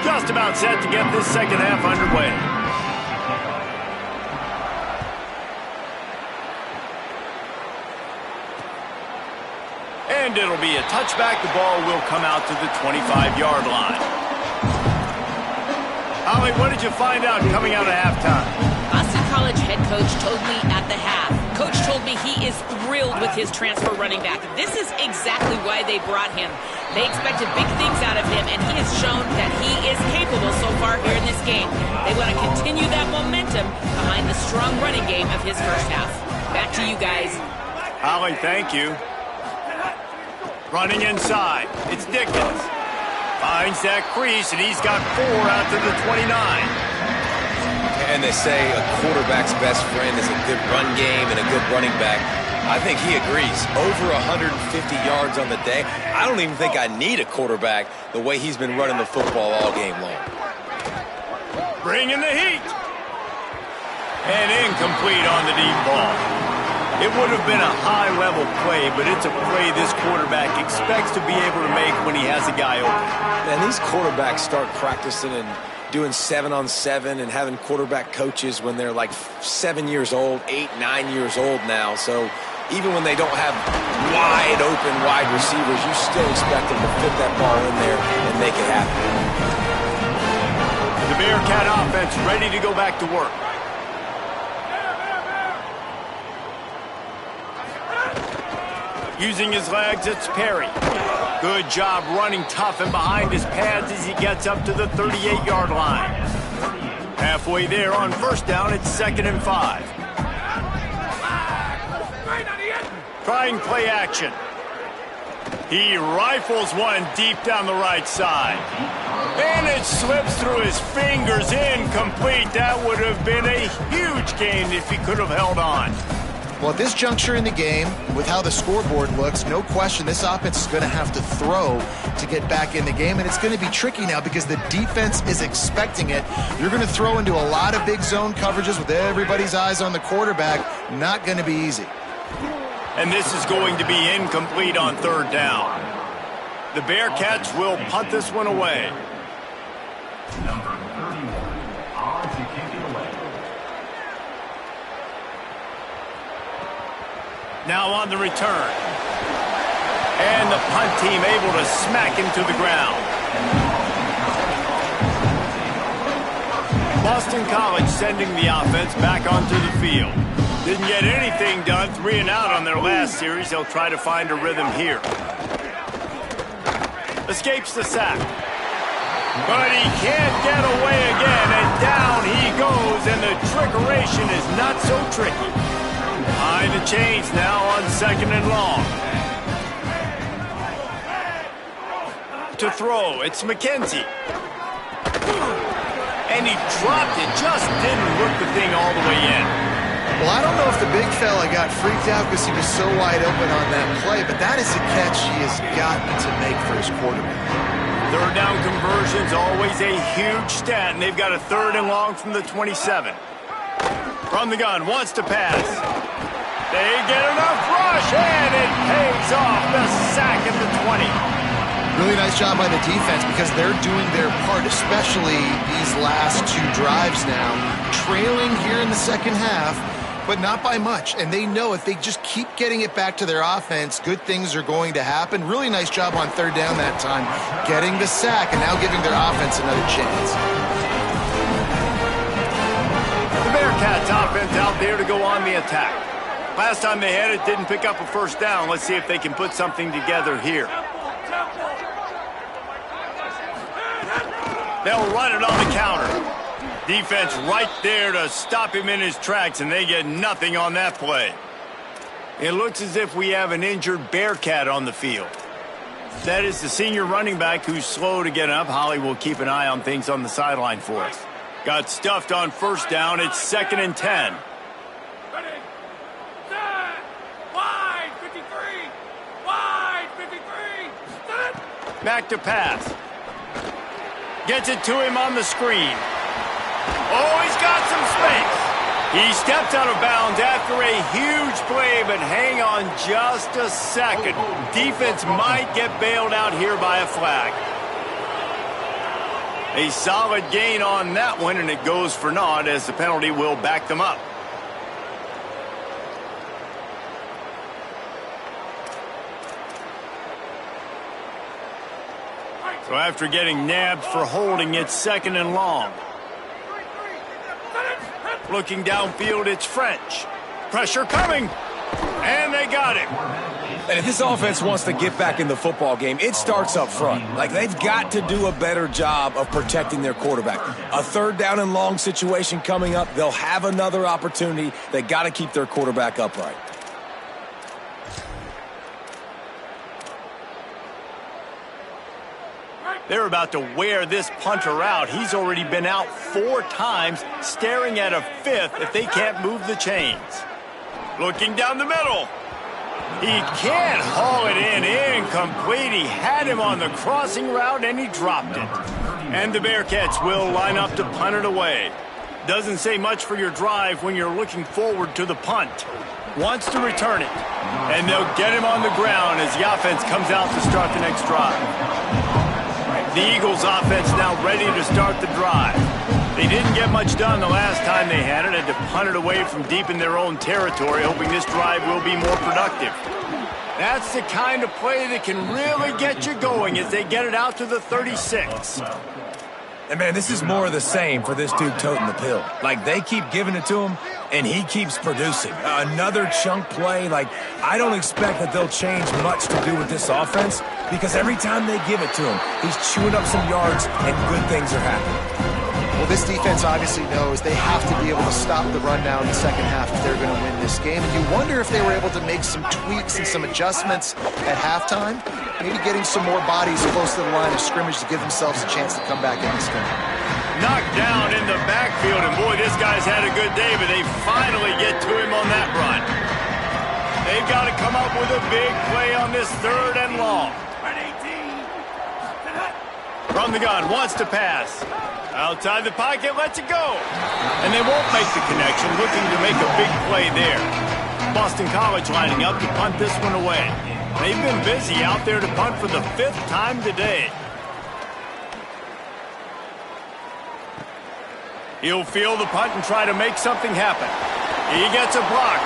Just about set to get this second half underway. And it'll be a touchback. The ball will come out to the 25-yard line. Holly, what did you find out coming out of halftime? Boston College head coach told me at the half. Coach told me he is thrilled with his transfer running back. This is exactly why they brought him. They expected big things out of him, and he has shown that he is capable so far here in this game. They want to continue that momentum behind the strong running game of his first half. Back to you guys. Holly, thank you. Running inside. It's Dickens. Finds that crease, and he's got 4 out to the 29. And they say a quarterback's best friend is a good run game and a good running back. I think he agrees. Over 150 yards on the day. I don't even think I need a quarterback the way he's been running the football all game long. Bringing the heat. And incomplete on the deep ball. It would have been a high-level play, but it's a play this quarterback expects to be able to make when he has a guy open. And these quarterbacks start practicing and doing 7-on-7 and having quarterback coaches when they're like 7 years old, 8, 9 years old now. So even when they don't have wide receivers, you still expect them to fit that ball in there and make it happen. The Bearcat offense ready to go back to work. Using his legs, it's Perry. Good job running tough and behind his pads as he gets up to the 38-yard line. Halfway there on first down, it's 2nd and 5. Trying play action. He rifles one deep down the right side. And it slips through his fingers, incomplete. That would have been a huge gain if he could have held on. Well, at this juncture in the game, with how the scoreboard looks, no question this offense is going to have to throw to get back in the game, and it's going to be tricky now because the defense is expecting it. You're going to throw into a lot of big zone coverages with everybody's eyes on the quarterback. Not going to be easy. And this is going to be incomplete on third down. The Bearcats will punt this one away. Number 31, on to kick it away. Now on the return. And the punt team able to smack him to the ground. Boston College sending the offense back onto the field. Didn't get anything done, 3 and out on their last series. They'll try to find a rhythm here. Escapes the sack. But he can't get away again, and down he goes, and the trickeration is not so tricky. Behind the chains now on 2nd and long. To throw, it's McKenzie. And he dropped it, just didn't work the thing all the way in. Well, I don't know if the big fella got freaked out because he was so wide open on that play, but that is a catch he has got to make for his quarterback. Third down conversion's always a huge stat, and they've got a 3rd and long from the 27. From the gun, wants to pass. They get enough rush, and it pays off. The sack at the 20. Really nice job by the defense because they're doing their part, especially these last 2 drives now. Trailing here in the second half, but not by much. And they know if they just keep getting it back to their offense, good things are going to happen. Really nice job on third down that time, getting the sack and now giving their offense another chance. The Bearcats offense out there to go on the attack. Last time they had it, didn't pick up a first down. Let's see if they can put something together here. They'll run it on the counter. Defense right there to stop him in his tracks, and they get nothing on that play. It looks as if we have an injured Bearcat on the field. That is the senior running back who's slow to get up. Holly will keep an eye on things on the sideline for us. Got stuffed on first down. It's 2nd and 10. Ready, set, wide, 53, wide, 53, set. Back to pass. Gets it to him on the screen. Oh, he's got some space. He steps out of bounds after a huge play, but hang on just a second. Defense might get bailed out here by a flag. A solid gain on that one, and it goes for naught as the penalty will back them up. So after getting nabbed for holding, it's 2nd and long. Looking downfield, it's French. Pressure coming. And they got him. And if this offense wants to get back in the football game, it starts up front. Like, they've got to do a better job of protecting their quarterback. A 3rd down and long situation coming up. They'll have another opportunity. They got to keep their quarterback upright. They're about to wear this punter out. He's already been out 4 times, staring at a 5th if they can't move the chains. Looking down the middle. He can't haul it in. Incomplete. He had him on the crossing route, and he dropped it. And the Bearcats will line up to punt it away. Doesn't say much for your drive when you're looking forward to the punt. Wants to return it. And they'll get him on the ground as the offense comes out to start the next drive. The Eagles offense now ready to start the drive. They didn't get much done the last time they had it. Had to punt it away from deep in their own territory, hoping this drive will be more productive. That's the kind of play that can really get you going as they get it out to the 36. And, man, this is more of the same for this dude toting the pill. Like, they keep giving it to him, and he keeps producing. Another chunk play. Like, I don't expect that they'll change much to do with this offense because every time they give it to him, he's chewing up some yards, and good things are happening. Well, this defense obviously knows they have to be able to stop the run now in the second half if they're going to win this game. And you wonder if they were able to make some tweaks and some adjustments at halftime, maybe getting some more bodies close to the line of scrimmage to give themselves a chance to come back in this game. Knocked down in the backfield, and boy, this guy's had a good day, but they finally get to him on that run. They've got to come up with a big play on this 3rd and long. From the gun, wants to pass. Outside the pocket, lets it go. And they won't make the connection, looking to make a big play there. Boston College lining up to punt this one away. They've been busy out there to punt for the 5th time today. He'll field the punt and try to make something happen. He gets a block.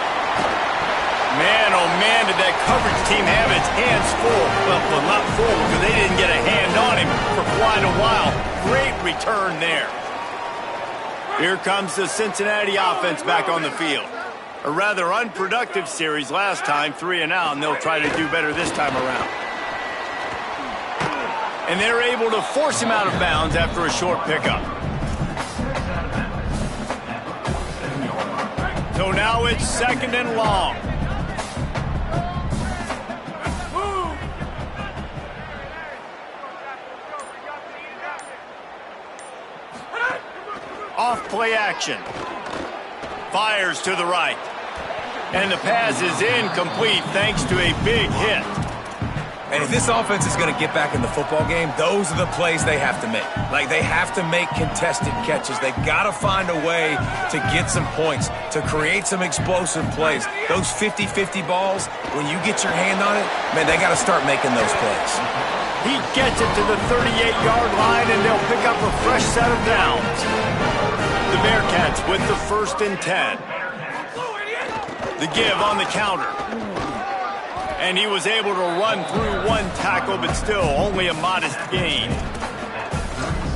Man, oh man, did that coverage team have its hands full. Well, not full because they didn't get a hand on him for quite a while. Great return there. Here comes the Cincinnati offense back on the field. A rather unproductive series last time, 3 and out, and they'll try to do better this time around. And they're able to force him out of bounds after a short pickup. So now it's 2nd and long. Off play action. Fires to the right. And the pass is incomplete thanks to a big hit. And if this offense is going to get back in the football game, those are the plays they have to make. Like, they have to make contested catches. They got to find a way to get some points, to create some explosive plays. Those 50-50 balls, when you get your hand on it, man, they got to start making those plays. He gets it to the 38-yard line, and they'll pick up a fresh set of downs. The Bearcats with the 1st and 10. The give on the counter. And he was able to run through 1 tackle, but still only a modest gain.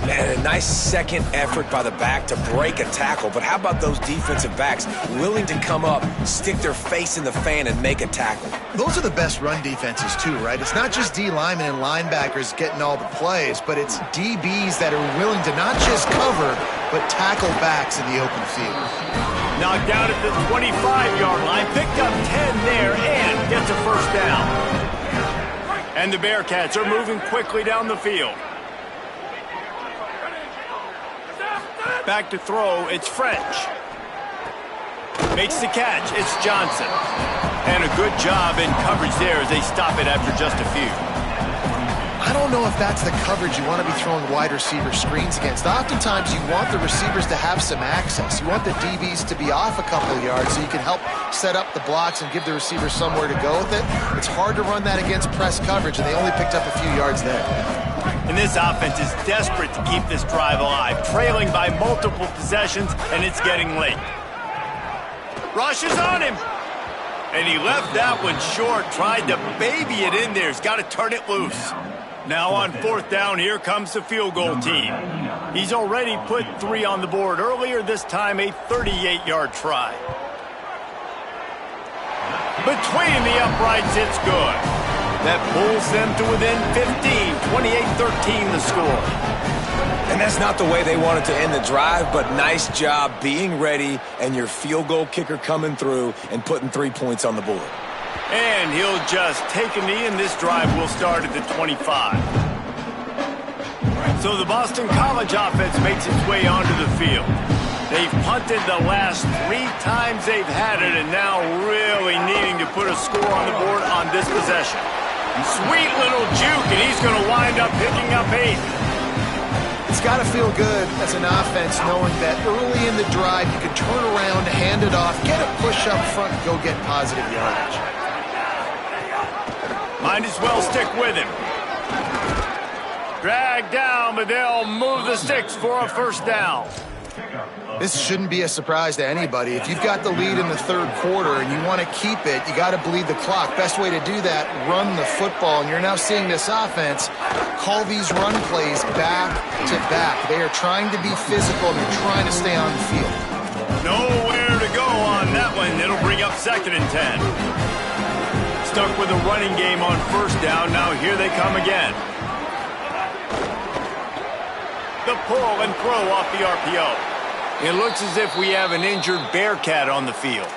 Man, a nice second effort by the back to break a tackle. But how about those defensive backs willing to come up, stick their face in the fan, and make a tackle? Those are the best run defenses, too, right? It's not just D linemen and linebackers getting all the plays, but it's DBs that are willing to not just cover, but tackle backs in the open field. Knocked down at the 25-yard line, picked up 10 there, and gets a 1st down. And the Bearcats are moving quickly down the field. Back to throw, it's French. Makes the catch, it's Johnson. And a good job in coverage there as they stop it after just a few. I don't know if that's the coverage you want to be throwing wide receiver screens against. Oftentimes, you want the receivers to have some access. You want the DBs to be off a couple of yards so you can help set up the blocks and give the receivers somewhere to go with it. It's hard to run that against press coverage, and they only picked up a few yards there. And this offense is desperate to keep this drive alive, trailing by multiple possessions, and it's getting late. Rushes on him. And he left that one short, tried to baby it in there. He's got to turn it loose. Now on 4th down, here comes the field goal team. He's already put 3 on the board earlier, this time a 38-yard try. Between the uprights, it's good. That pulls them to within 15, 28-13 the score. And that's not the way they wanted to end the drive, but nice job being ready and your field goal kicker coming through and putting 3 points on the board. And he'll just take a knee, and this drive will start at the 25. So the Boston College offense makes its way onto the field. They've punted the last 3 times they've had it, and now really needing to put a score on the board on this possession. Sweet little juke, and he's going to wind up picking up 8. It's got to feel good as an offense knowing that early in the drive you can turn around, hand it off, get a push up front, and go get positive yardage. Might as well stick with him. Dragged down, but they'll move the sticks for a 1st down. This shouldn't be a surprise to anybody. If you've got the lead in the 3rd quarter and you want to keep it, you got to bleed the clock. Best way to do that, run the football. And you're now seeing this offense call these run plays back to back. They are trying to be physical and they're trying to stay on the field. Nowhere to go on that one. It'll bring up 2nd and 10. Stuck with a running game on 1st down. Now here they come again. the pull and throw off the RPO. It looks as if we have an injured Bearcat on the field.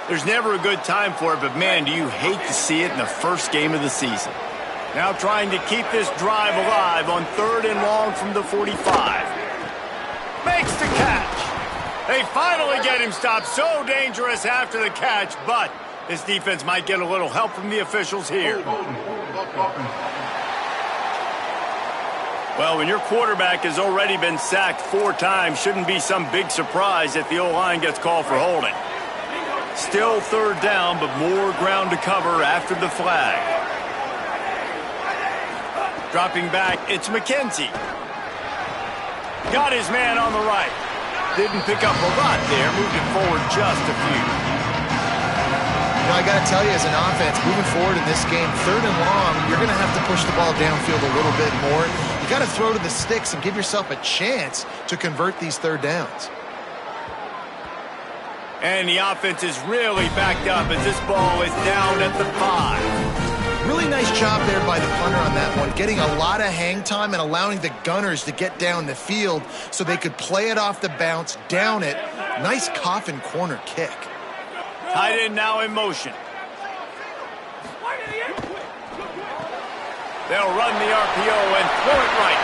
There's never a good time for it, but man, do you hate to see it in the first game of the season. Now trying to keep this drive alive on 3rd and long from the 45. Makes the catch. They finally get him stopped. So dangerous after the catch, but this defense might get a little help from the officials here. Well, when your quarterback has already been sacked 4 times, shouldn't be some big surprise if the O-line gets called for holding. Still 3rd down, but more ground to cover after the flag. Dropping back, it's McKenzie. Got his man on the right. Didn't pick up a lot there, moved it forward just a few. You know, I got to tell you, as an offense, moving forward in this game, 3rd and long, you're going to have to push the ball downfield a little bit more. You got to throw to the sticks and give yourself a chance to convert these 3rd downs. And the offense is really backed up as this ball is down at the 5. Really nice job there by the punter on that one, getting a lot of hang time and allowing the gunners to get down the field so they could play it off the bounce, down it. Nice coffin corner kick. Tight end now in motion. They'll run the RPO and throw it right.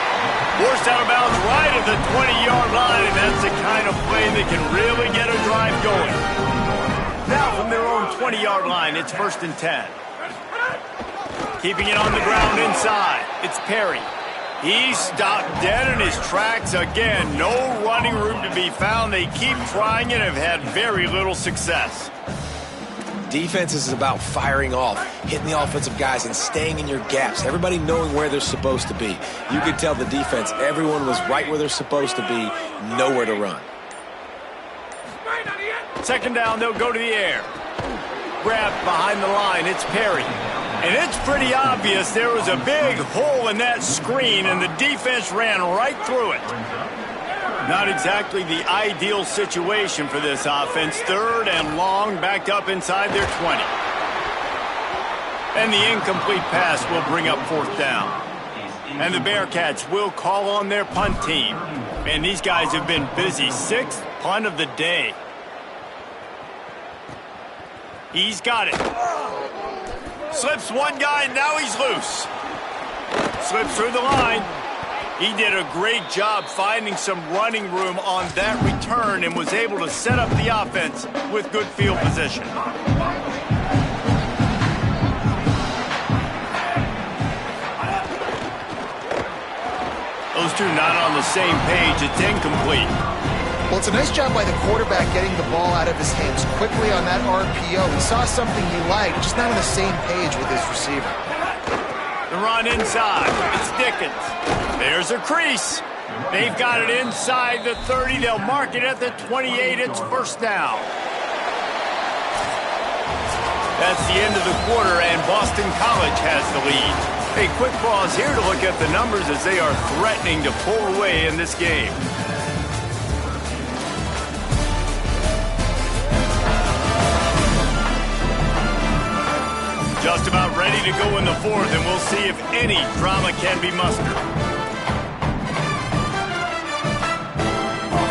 Forced out of bounds right at the 20-yard line, and that's the kind of play that can really get a drive going. Now from their own 20-yard line, it's 1st and 10. Keeping it on the ground inside, it's Perry. He's stopped dead in his tracks again. No running room to be found. They keep trying and have had very little success. Defense is about firing off, hitting the offensive guys, and staying in your gaps. Everybody knowing where they're supposed to be. You could tell the defense, everyone was right where they're supposed to be, nowhere to run. 2nd down, they'll go to the air. Grabbed behind the line, it's Perry. And it's pretty obvious there was a big hole in that screen, and the defense ran right through it. Not exactly the ideal situation for this offense. 3rd and long, backed up inside their 20. And the incomplete pass will bring up 4th down. And the Bearcats will call on their punt team. And these guys have been busy. 6th punt of the day. He's got it. Slips one guy, and now he's loose. Slips through the line. He did a great job finding some running room on that return and was able to set up the offense with good field position. Those two not on the same page. It's incomplete. Well, it's a nice job by the quarterback getting the ball out of his hands quickly on that RPO. He saw something he liked, just not on the same page with his receiver. The run inside. It's Dickens. There's a crease. They've got it inside the 30. They'll mark it at the 28. It's 1st down. That's the end of the quarter, and Boston College has the lead. A quick pause here to look at the numbers as they are threatening to pull away in this game. Just about ready to go in the 4th, and we'll see if any drama can be mustered.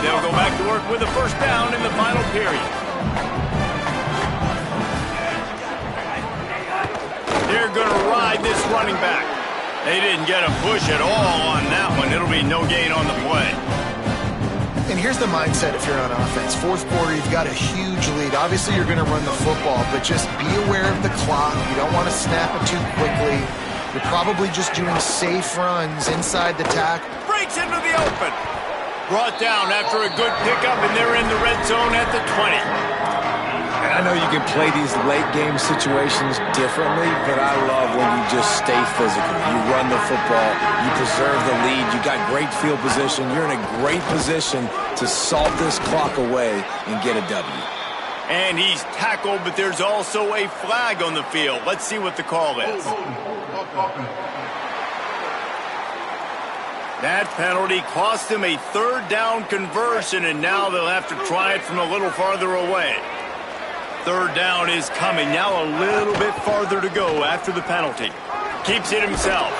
They'll go back to work with a 1st down in the final period. They're going to ride this running back. They didn't get a push at all on that one. It'll be no gain on the play. And here's the mindset if you're on offense. 4th quarter, you've got a huge lead. Obviously, you're going to run the football, but just be aware of the clock. You don't want to snap it too quickly. You're probably just doing safe runs inside the tackle. Breaks into the open. Brought down after a good pickup, and they're in the red zone at the 20. And I know you can play these late-game situations differently, but I love when you just stay physical. You run the football, you preserve the lead, you got great field position. You're in a great position to salt this clock away and get a W. And he's tackled, but there's also a flag on the field. Let's see what the call is. That penalty cost him a 3rd down conversion, and now they'll have to try it from a little farther away. 3rd down is coming. Now a little bit farther to go after the penalty. Keeps it himself.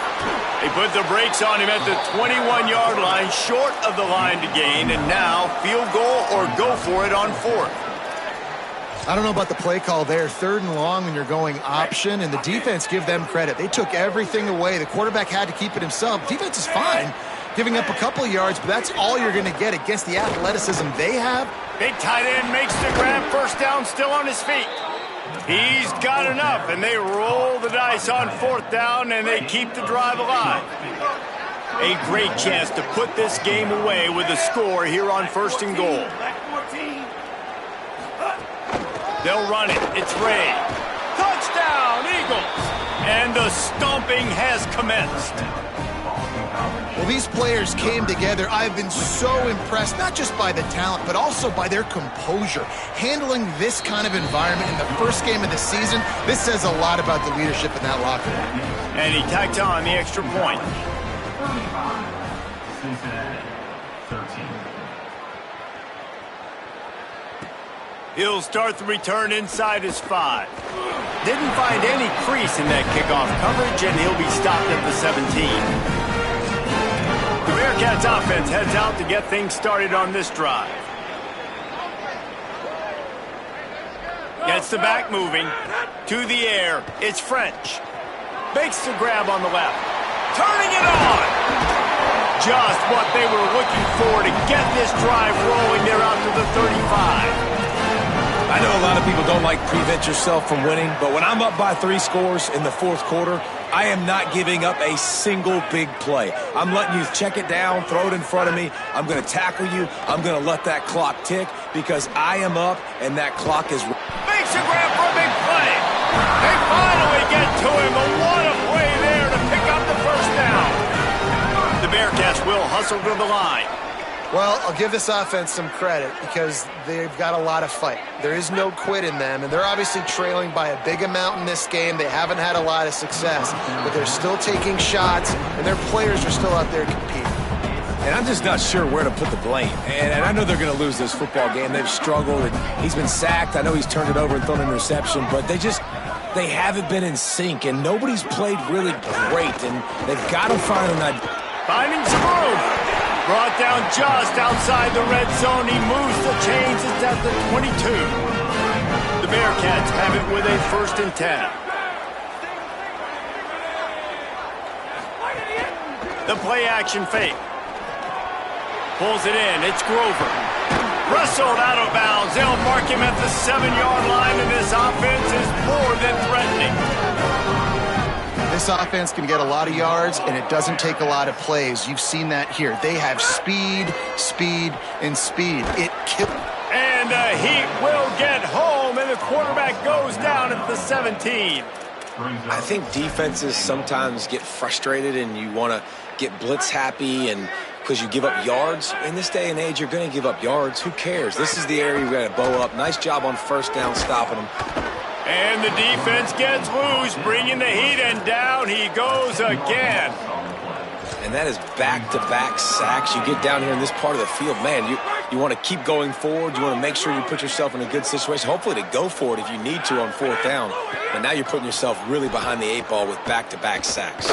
They put the brakes on him at the 21-yard line, short of the line to gain, and now field goal or go for it on 4th. I don't know about the play call there. 3rd and long when you're going option, and the defense, give them credit. They took everything away. The quarterback had to keep it himself. Defense is fine, giving up a couple of yards, but that's all you're going to get against the athleticism they have. Big tight end makes the grab, first down, still on his feet. He's got enough, and they roll the dice on 4th down, and they keep the drive alive. A great chance to put this game away with a score here on 1st and goal. They'll run it. It's Ray. Touchdown, Eagles! And the stomping has commenced. Well, these players came together. I've been so impressed, not just by the talent, but also by their composure. Handling this kind of environment in the first game of the season, this says a lot about the leadership in that locker room. And he tacked on the extra point. 35, Cincinnati, 13. He'll start the return inside his 5. Didn't find any crease in that kickoff coverage, and he'll be stopped at the 17. The Bearcats offense heads out to get things started on this drive. Gets the back moving. To the air. It's French. Makes the grab on the left. Turning it on. Just what they were looking for to get this drive rolling. They're out to the 35. I know a lot of people don't like prevent yourself from winning, but when I'm up by 3 scores in the 4th quarter, I am not giving up a single big play. I'm letting you check it down, throw it in front of me. I'm going to tackle you. I'm going to let that clock tick because I am up and that clock is... Makes a grab for a big play. They finally get to him, but what a play there to pick up the first down. The Bearcats will hustle to the line. Well, I'll give this offense some credit because they've got a lot of fight. There is no quit in them, and they're obviously trailing by a big amount in this game. They haven't had a lot of success, but they're still taking shots, and their players are still out there competing. And I'm just not sure where to put the blame. And I know they're going to lose this football game. They've struggled, and he's been sacked. I know he's turned it over and thrown an interception, but they haven't been in sync, and nobody's played really great, and they've got to find that. Finding some room. Brought down just outside the red zone. He moves the chains. It's at the 22. The Bearcats have it with a 1st and 10. The play action fake. Pulls it in. It's Grover. Wrestled out of bounds. They'll mark him at the 7-yard line, and this offense is more than threatening. This offense can get a lot of yards, and it doesn't take a lot of plays. You've seen that here. They have speed, speed, and speed. It kills. And the Heat will get home, and the quarterback goes down at the 17. I think defenses sometimes get frustrated, and you want to get blitz happy, and because you give up yards. In this day and age, you're going to give up yards. Who cares? This is the area you've got to bow up. Nice job on 1st down stopping them. And the defense gets loose, bringing the Heat, and down he goes again. And that is back-to-back sacks. You get down here in this part of the field, man, you want to keep going forward. You want to make sure you put yourself in a good situation, hopefully to go for it if you need to on 4th down. But now you're putting yourself really behind the 8 ball with back-to-back sacks.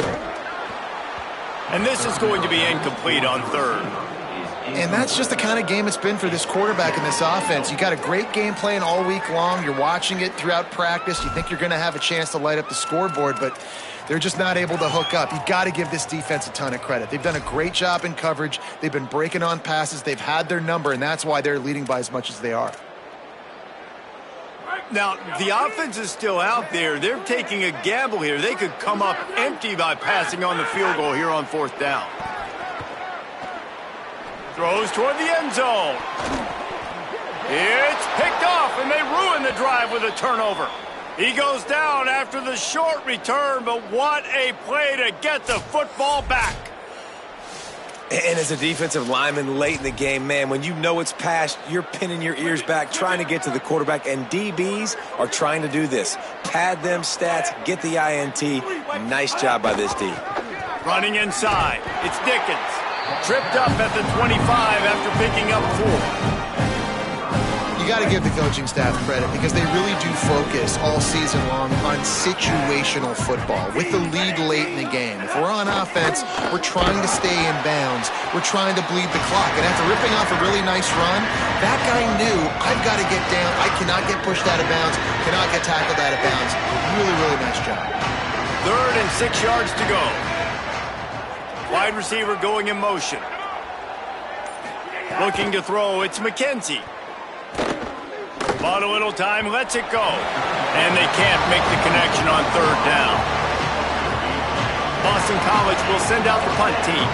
And this is going to be incomplete on 3rd. And that's just the kind of game it's been for this quarterback and this offense. You got a great game plan all week long. You're watching it throughout practice. You think you're going to have a chance to light up the scoreboard, but they're just not able to hook up. You've got to give this defense a ton of credit. They've done a great job in coverage. They've been breaking on passes. They've had their number, and that's why they're leading by as much as they are. Now, the offense is still out there. They're taking a gamble here. They could come up empty by passing on the field goal here on 4th down. Throws toward the end zone. It's picked off, and they ruin the drive with a turnover. He goes down after the short return, but what a play to get the football back. And as a defensive lineman late in the game, man, when you know it's past, you're pinning your ears back, trying to get to the quarterback, and DBs are trying to do this. Pad them stats, get the INT. Nice job by this D. Running inside, it's Dickens. Tripped up at the 25 after picking up 4. You You got to give the coaching staff credit because they really do focus all season long on situational football with the lead late in the game. If we're on offense, we're trying to stay in bounds. We're trying to bleed the clock. And after ripping off a really nice run, that guy knew, I've got to get down. I cannot get pushed out of bounds, cannot get tackled out of bounds. Really, really nice job. 3rd and 6 yards to go. Wide receiver going in motion. Looking to throw, it's McKenzie. Bought a little time, lets it go. And they can't make the connection on 3rd down. Boston College will send out the punt team.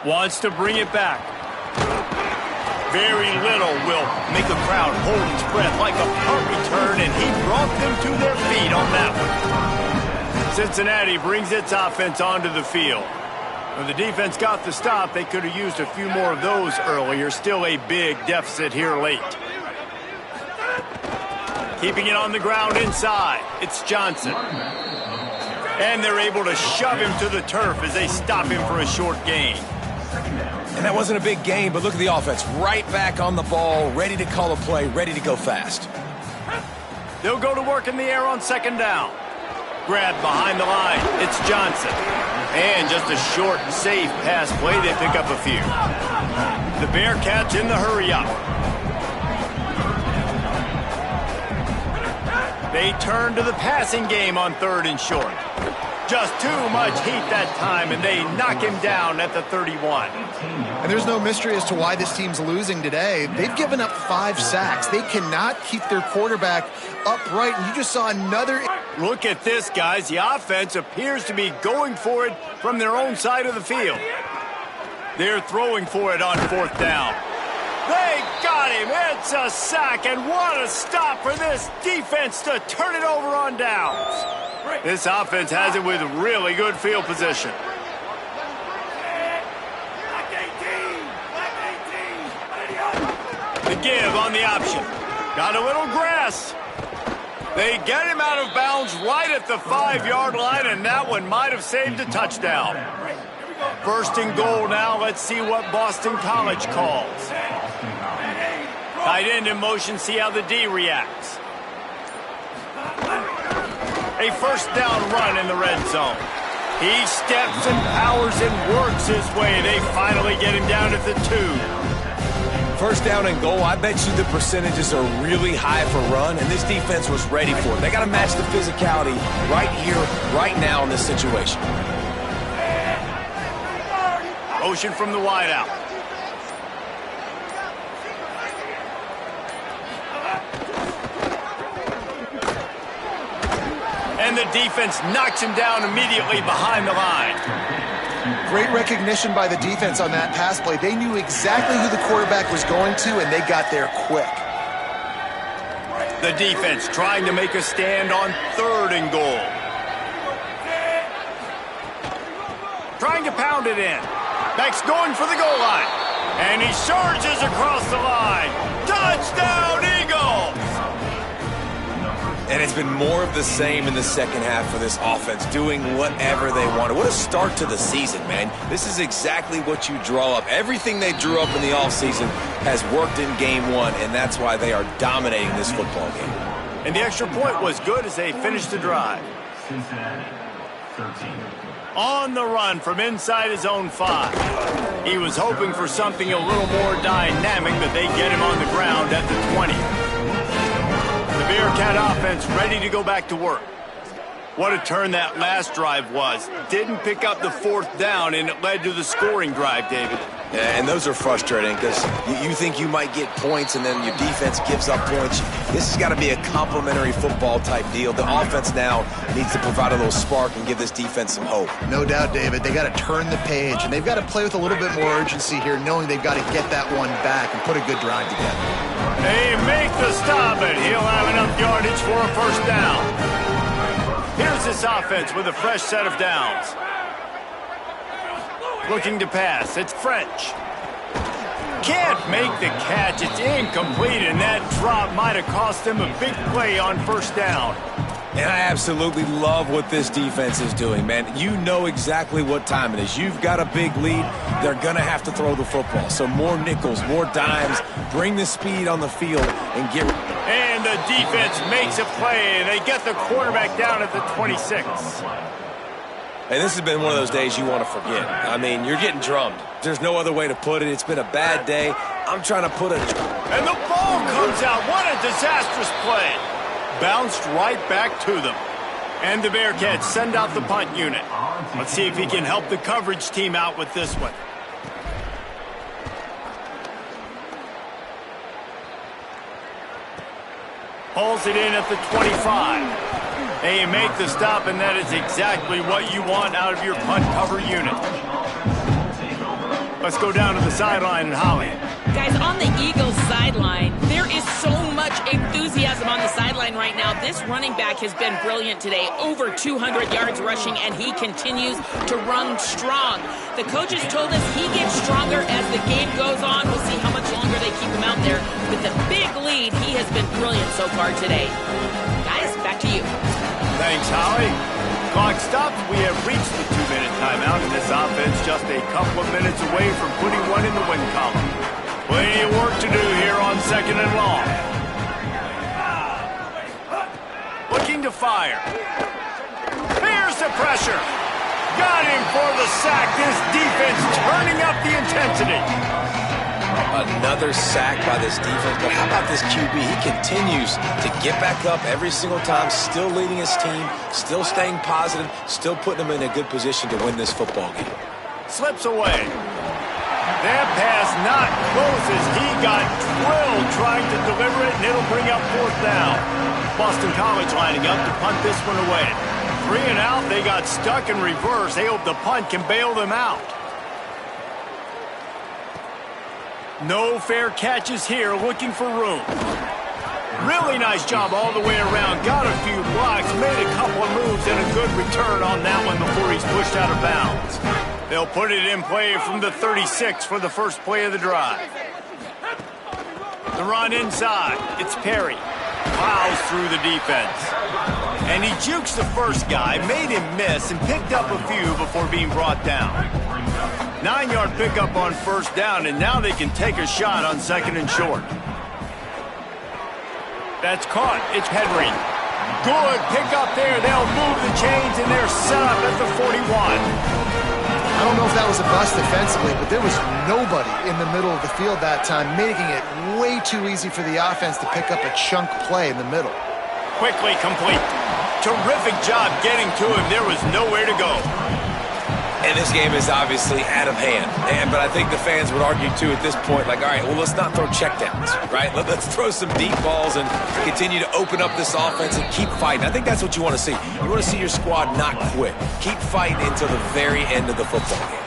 Wants to bring it back. Very little will make a crowd hold its breath like a punt return, and he brought them to their feet on that one. Cincinnati brings its offense onto the field. When the defense got the stop, they could have used a few more of those earlier. Still a big deficit here late. Keeping it on the ground inside, it's Johnson. And they're able to shove him to the turf as they stop him for a short gain. And that wasn't a big gain, but look at the offense. Right back on the ball, ready to call a play, ready to go fast. They'll go to work in the air on 2nd down. Grab behind the line. It's Johnson. And just a short, safe pass play. They pick up a few. The Bearcats in the hurry-up. They turn to the passing game on 3rd and short. Just too much heat that time, and they knock him down at the 31. And there's no mystery as to why this team's losing today. They've given up 5 sacks. They cannot keep their quarterback upright, and you just saw another... Look at this, guys. The offense appears to be going for it from their own side of the field. They're throwing for it on 4th down. They got him. It's a sack, and what a stop for this defense to turn it over on downs. This offense has it with really good field position. The give on the option. Got a little grass. They get him out of bounds right at the 5-yard line, and that one might have saved a touchdown. 1st and goal now. Let's see what Boston College calls. Tight end in motion, see how the D reacts. A 1st down run in the red zone. He steps and powers and works his way. They finally get him down at the 2. 1st down and goal, I bet you the percentages are really high for run, and this defense was ready for it. They got to match the physicality right here, right now in this situation. Motion from the wideout. And the defense knocks him down immediately behind the line. Great recognition by the defense on that pass play. They knew exactly who the quarterback was going to, and they got there quick. The defense trying to make a stand on 3rd and goal. Trying to pound it in. Back's going for the goal line. And he surges across the line. Touchdown, Eagles! And it's been more of the same in the 2nd half for this offense, doing whatever they wanted. What a start to the season, man. This is exactly what you draw up. Everything they drew up in the offseason has worked in game 1, and that's why they are dominating this football game. And the extra point was good as they finished the drive. Cincinnati, 13. On the run from inside his own 5. He was hoping for something a little more dynamic, but they get him on the ground at the 20. The Bearcat offense ready to go back to work. What a turn that last drive was. Didn't pick up the 4th down, and it led to the scoring drive, David. Yeah, and those are frustrating because you think you might get points and then your defense gives up points. This has got to be a complementary football type deal. The offense now needs to provide a little spark and give this defense some hope. No doubt, David. They got to turn the page, and they've got to play with a little bit more urgency here, knowing they've got to get that one back and put a good drive together. They make the stop, and he'll have enough yardage for a 1st down. Here's this offense with a fresh set of downs. Looking to pass, it's French. Can't make the catch, it's incomplete, and that drop might have cost him a big play on 1st down. And I absolutely love what this defense is doing, man. You know exactly what time it is. You've got a big lead. They're going to have to throw the football. So more nickels, more dimes, bring the speed on the field and get... And the defense makes a play. They get the quarterback down at the 26. Hey, this has been one of those days you want to forget. I mean, you're getting drummed. There's no other way to put it. It's been a bad day. I'm trying to put a... And the ball comes out. What a disastrous play. Bounced right back to them. And the Bearcats send out the punt unit. Let's see if he can help the coverage team out with this one. Pulls it in at the 25. They make the stop, and that is exactly what you want out of your punt cover unit. Let's go down to the sideline and Holly. Guys, on the Eagles sideline, there is so much enthusiasm on the sideline right now. This running back has been brilliant today. Over 200 yards rushing, and he continues to run strong. The coaches told us he gets stronger as the game goes on. We'll see how much longer they keep him out there. With the big lead, he has been brilliant so far today. Guys, back to you. Thanks, Holly. Clock stops. We have reached the 2-minute timeout, and this offense just a couple of minutes away from putting one in the win column. Plenty of work to do here on 2nd and long. Looking to fire. Here's the pressure. Got him for the sack. This defense turning up the intensity. Another sack by this defense, but how about this QB? He continues to get back up every single time, still leading his team, still staying positive, still putting him in a good position to win this football game. Slips away. That pass not close as he got drilled trying to deliver it, and it'll bring up 4th down. Boston College lining up to punt this one away. 3 and out, they got stuck in reverse. They hope the punt can bail them out. No fair catches here, looking for room. Really nice job all the way around. Got a few blocks, made a couple of moves, and a good return on that one before he's pushed out of bounds. They'll put it in play from the 36 for the first play of the drive. The run inside. It's Perry. Plows through the defense. And he jukes the first guy, made him miss, and picked up a few before being brought down. 9-yard pickup on 1st down, and now they can take a shot on 2nd and short. That's caught. It's Henry. Good pickup there. They'll move the chains, and they're set up at the 41. I don't know if that was a bust defensively, but there was nobody in the middle of the field that time, making it way too easy for the offense to pick up a chunk play in the middle. Quickly complete. Terrific job getting to him. There was nowhere to go. And this game is obviously out of hand. But I think the fans would argue, too, at this point, like, all right, well, let's not throw checkdowns, right? Let's throw some deep balls and continue to open up this offense and keep fighting. I think that's what you want to see. You want to see your squad not quit. Keep fighting until the very end of the football game.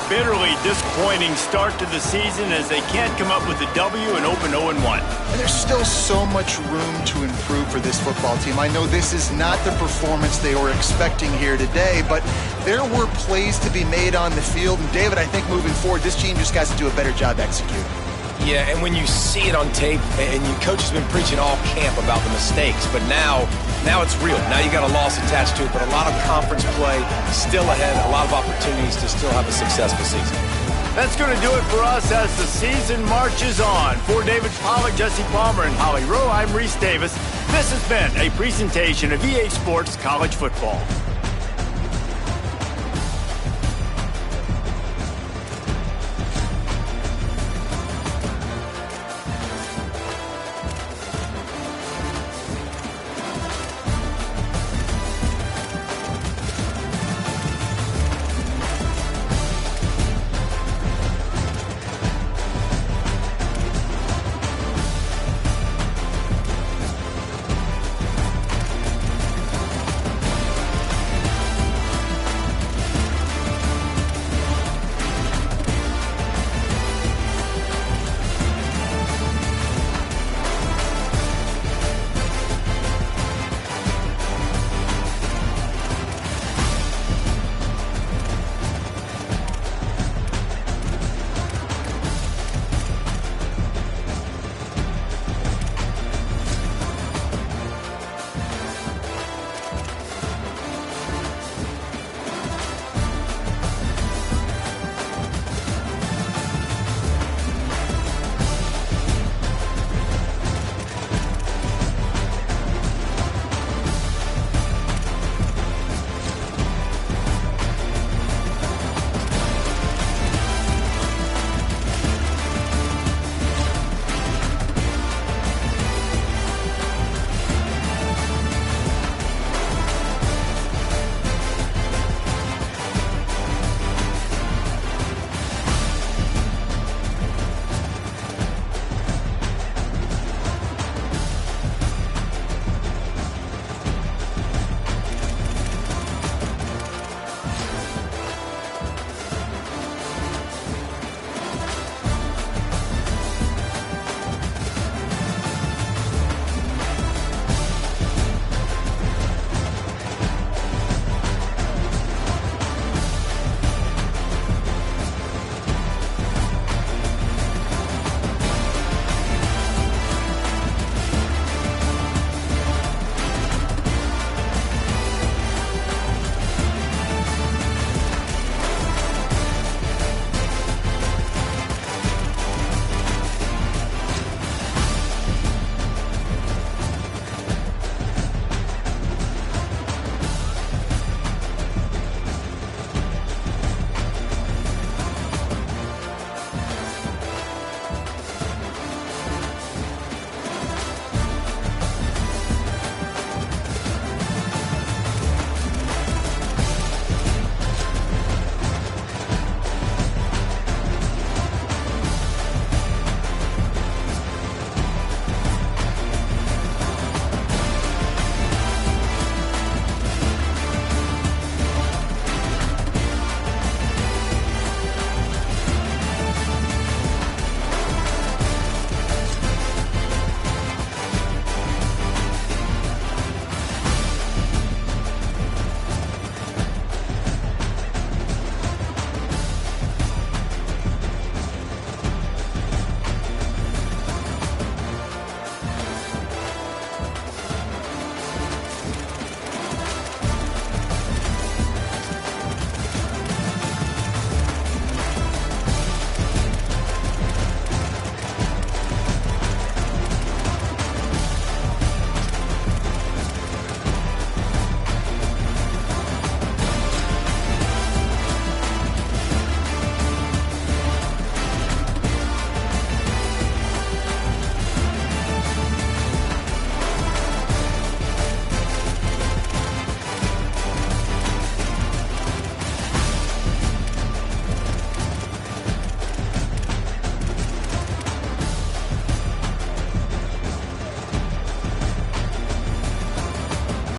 Bitterly disappointing start to the season as they can't come up with a W and open 0-1. And there's still so much room to improve for this football team. I know this is not the performance they were expecting here today, but there were plays to be made on the field. And David, I think moving forward, this team just has to do a better job executing. Yeah, and when you see it on tape, and your coach has been preaching all camp about the mistakes, but now it's real. Now you got a loss attached to it, but a lot of conference play still ahead, a lot of opportunities to still have a successful season. That's going to do it for us as the season marches on. For David Pollack, Jesse Palmer, and Holly Rowe, I'm Reese Davis. This has been a presentation of EA Sports College Football.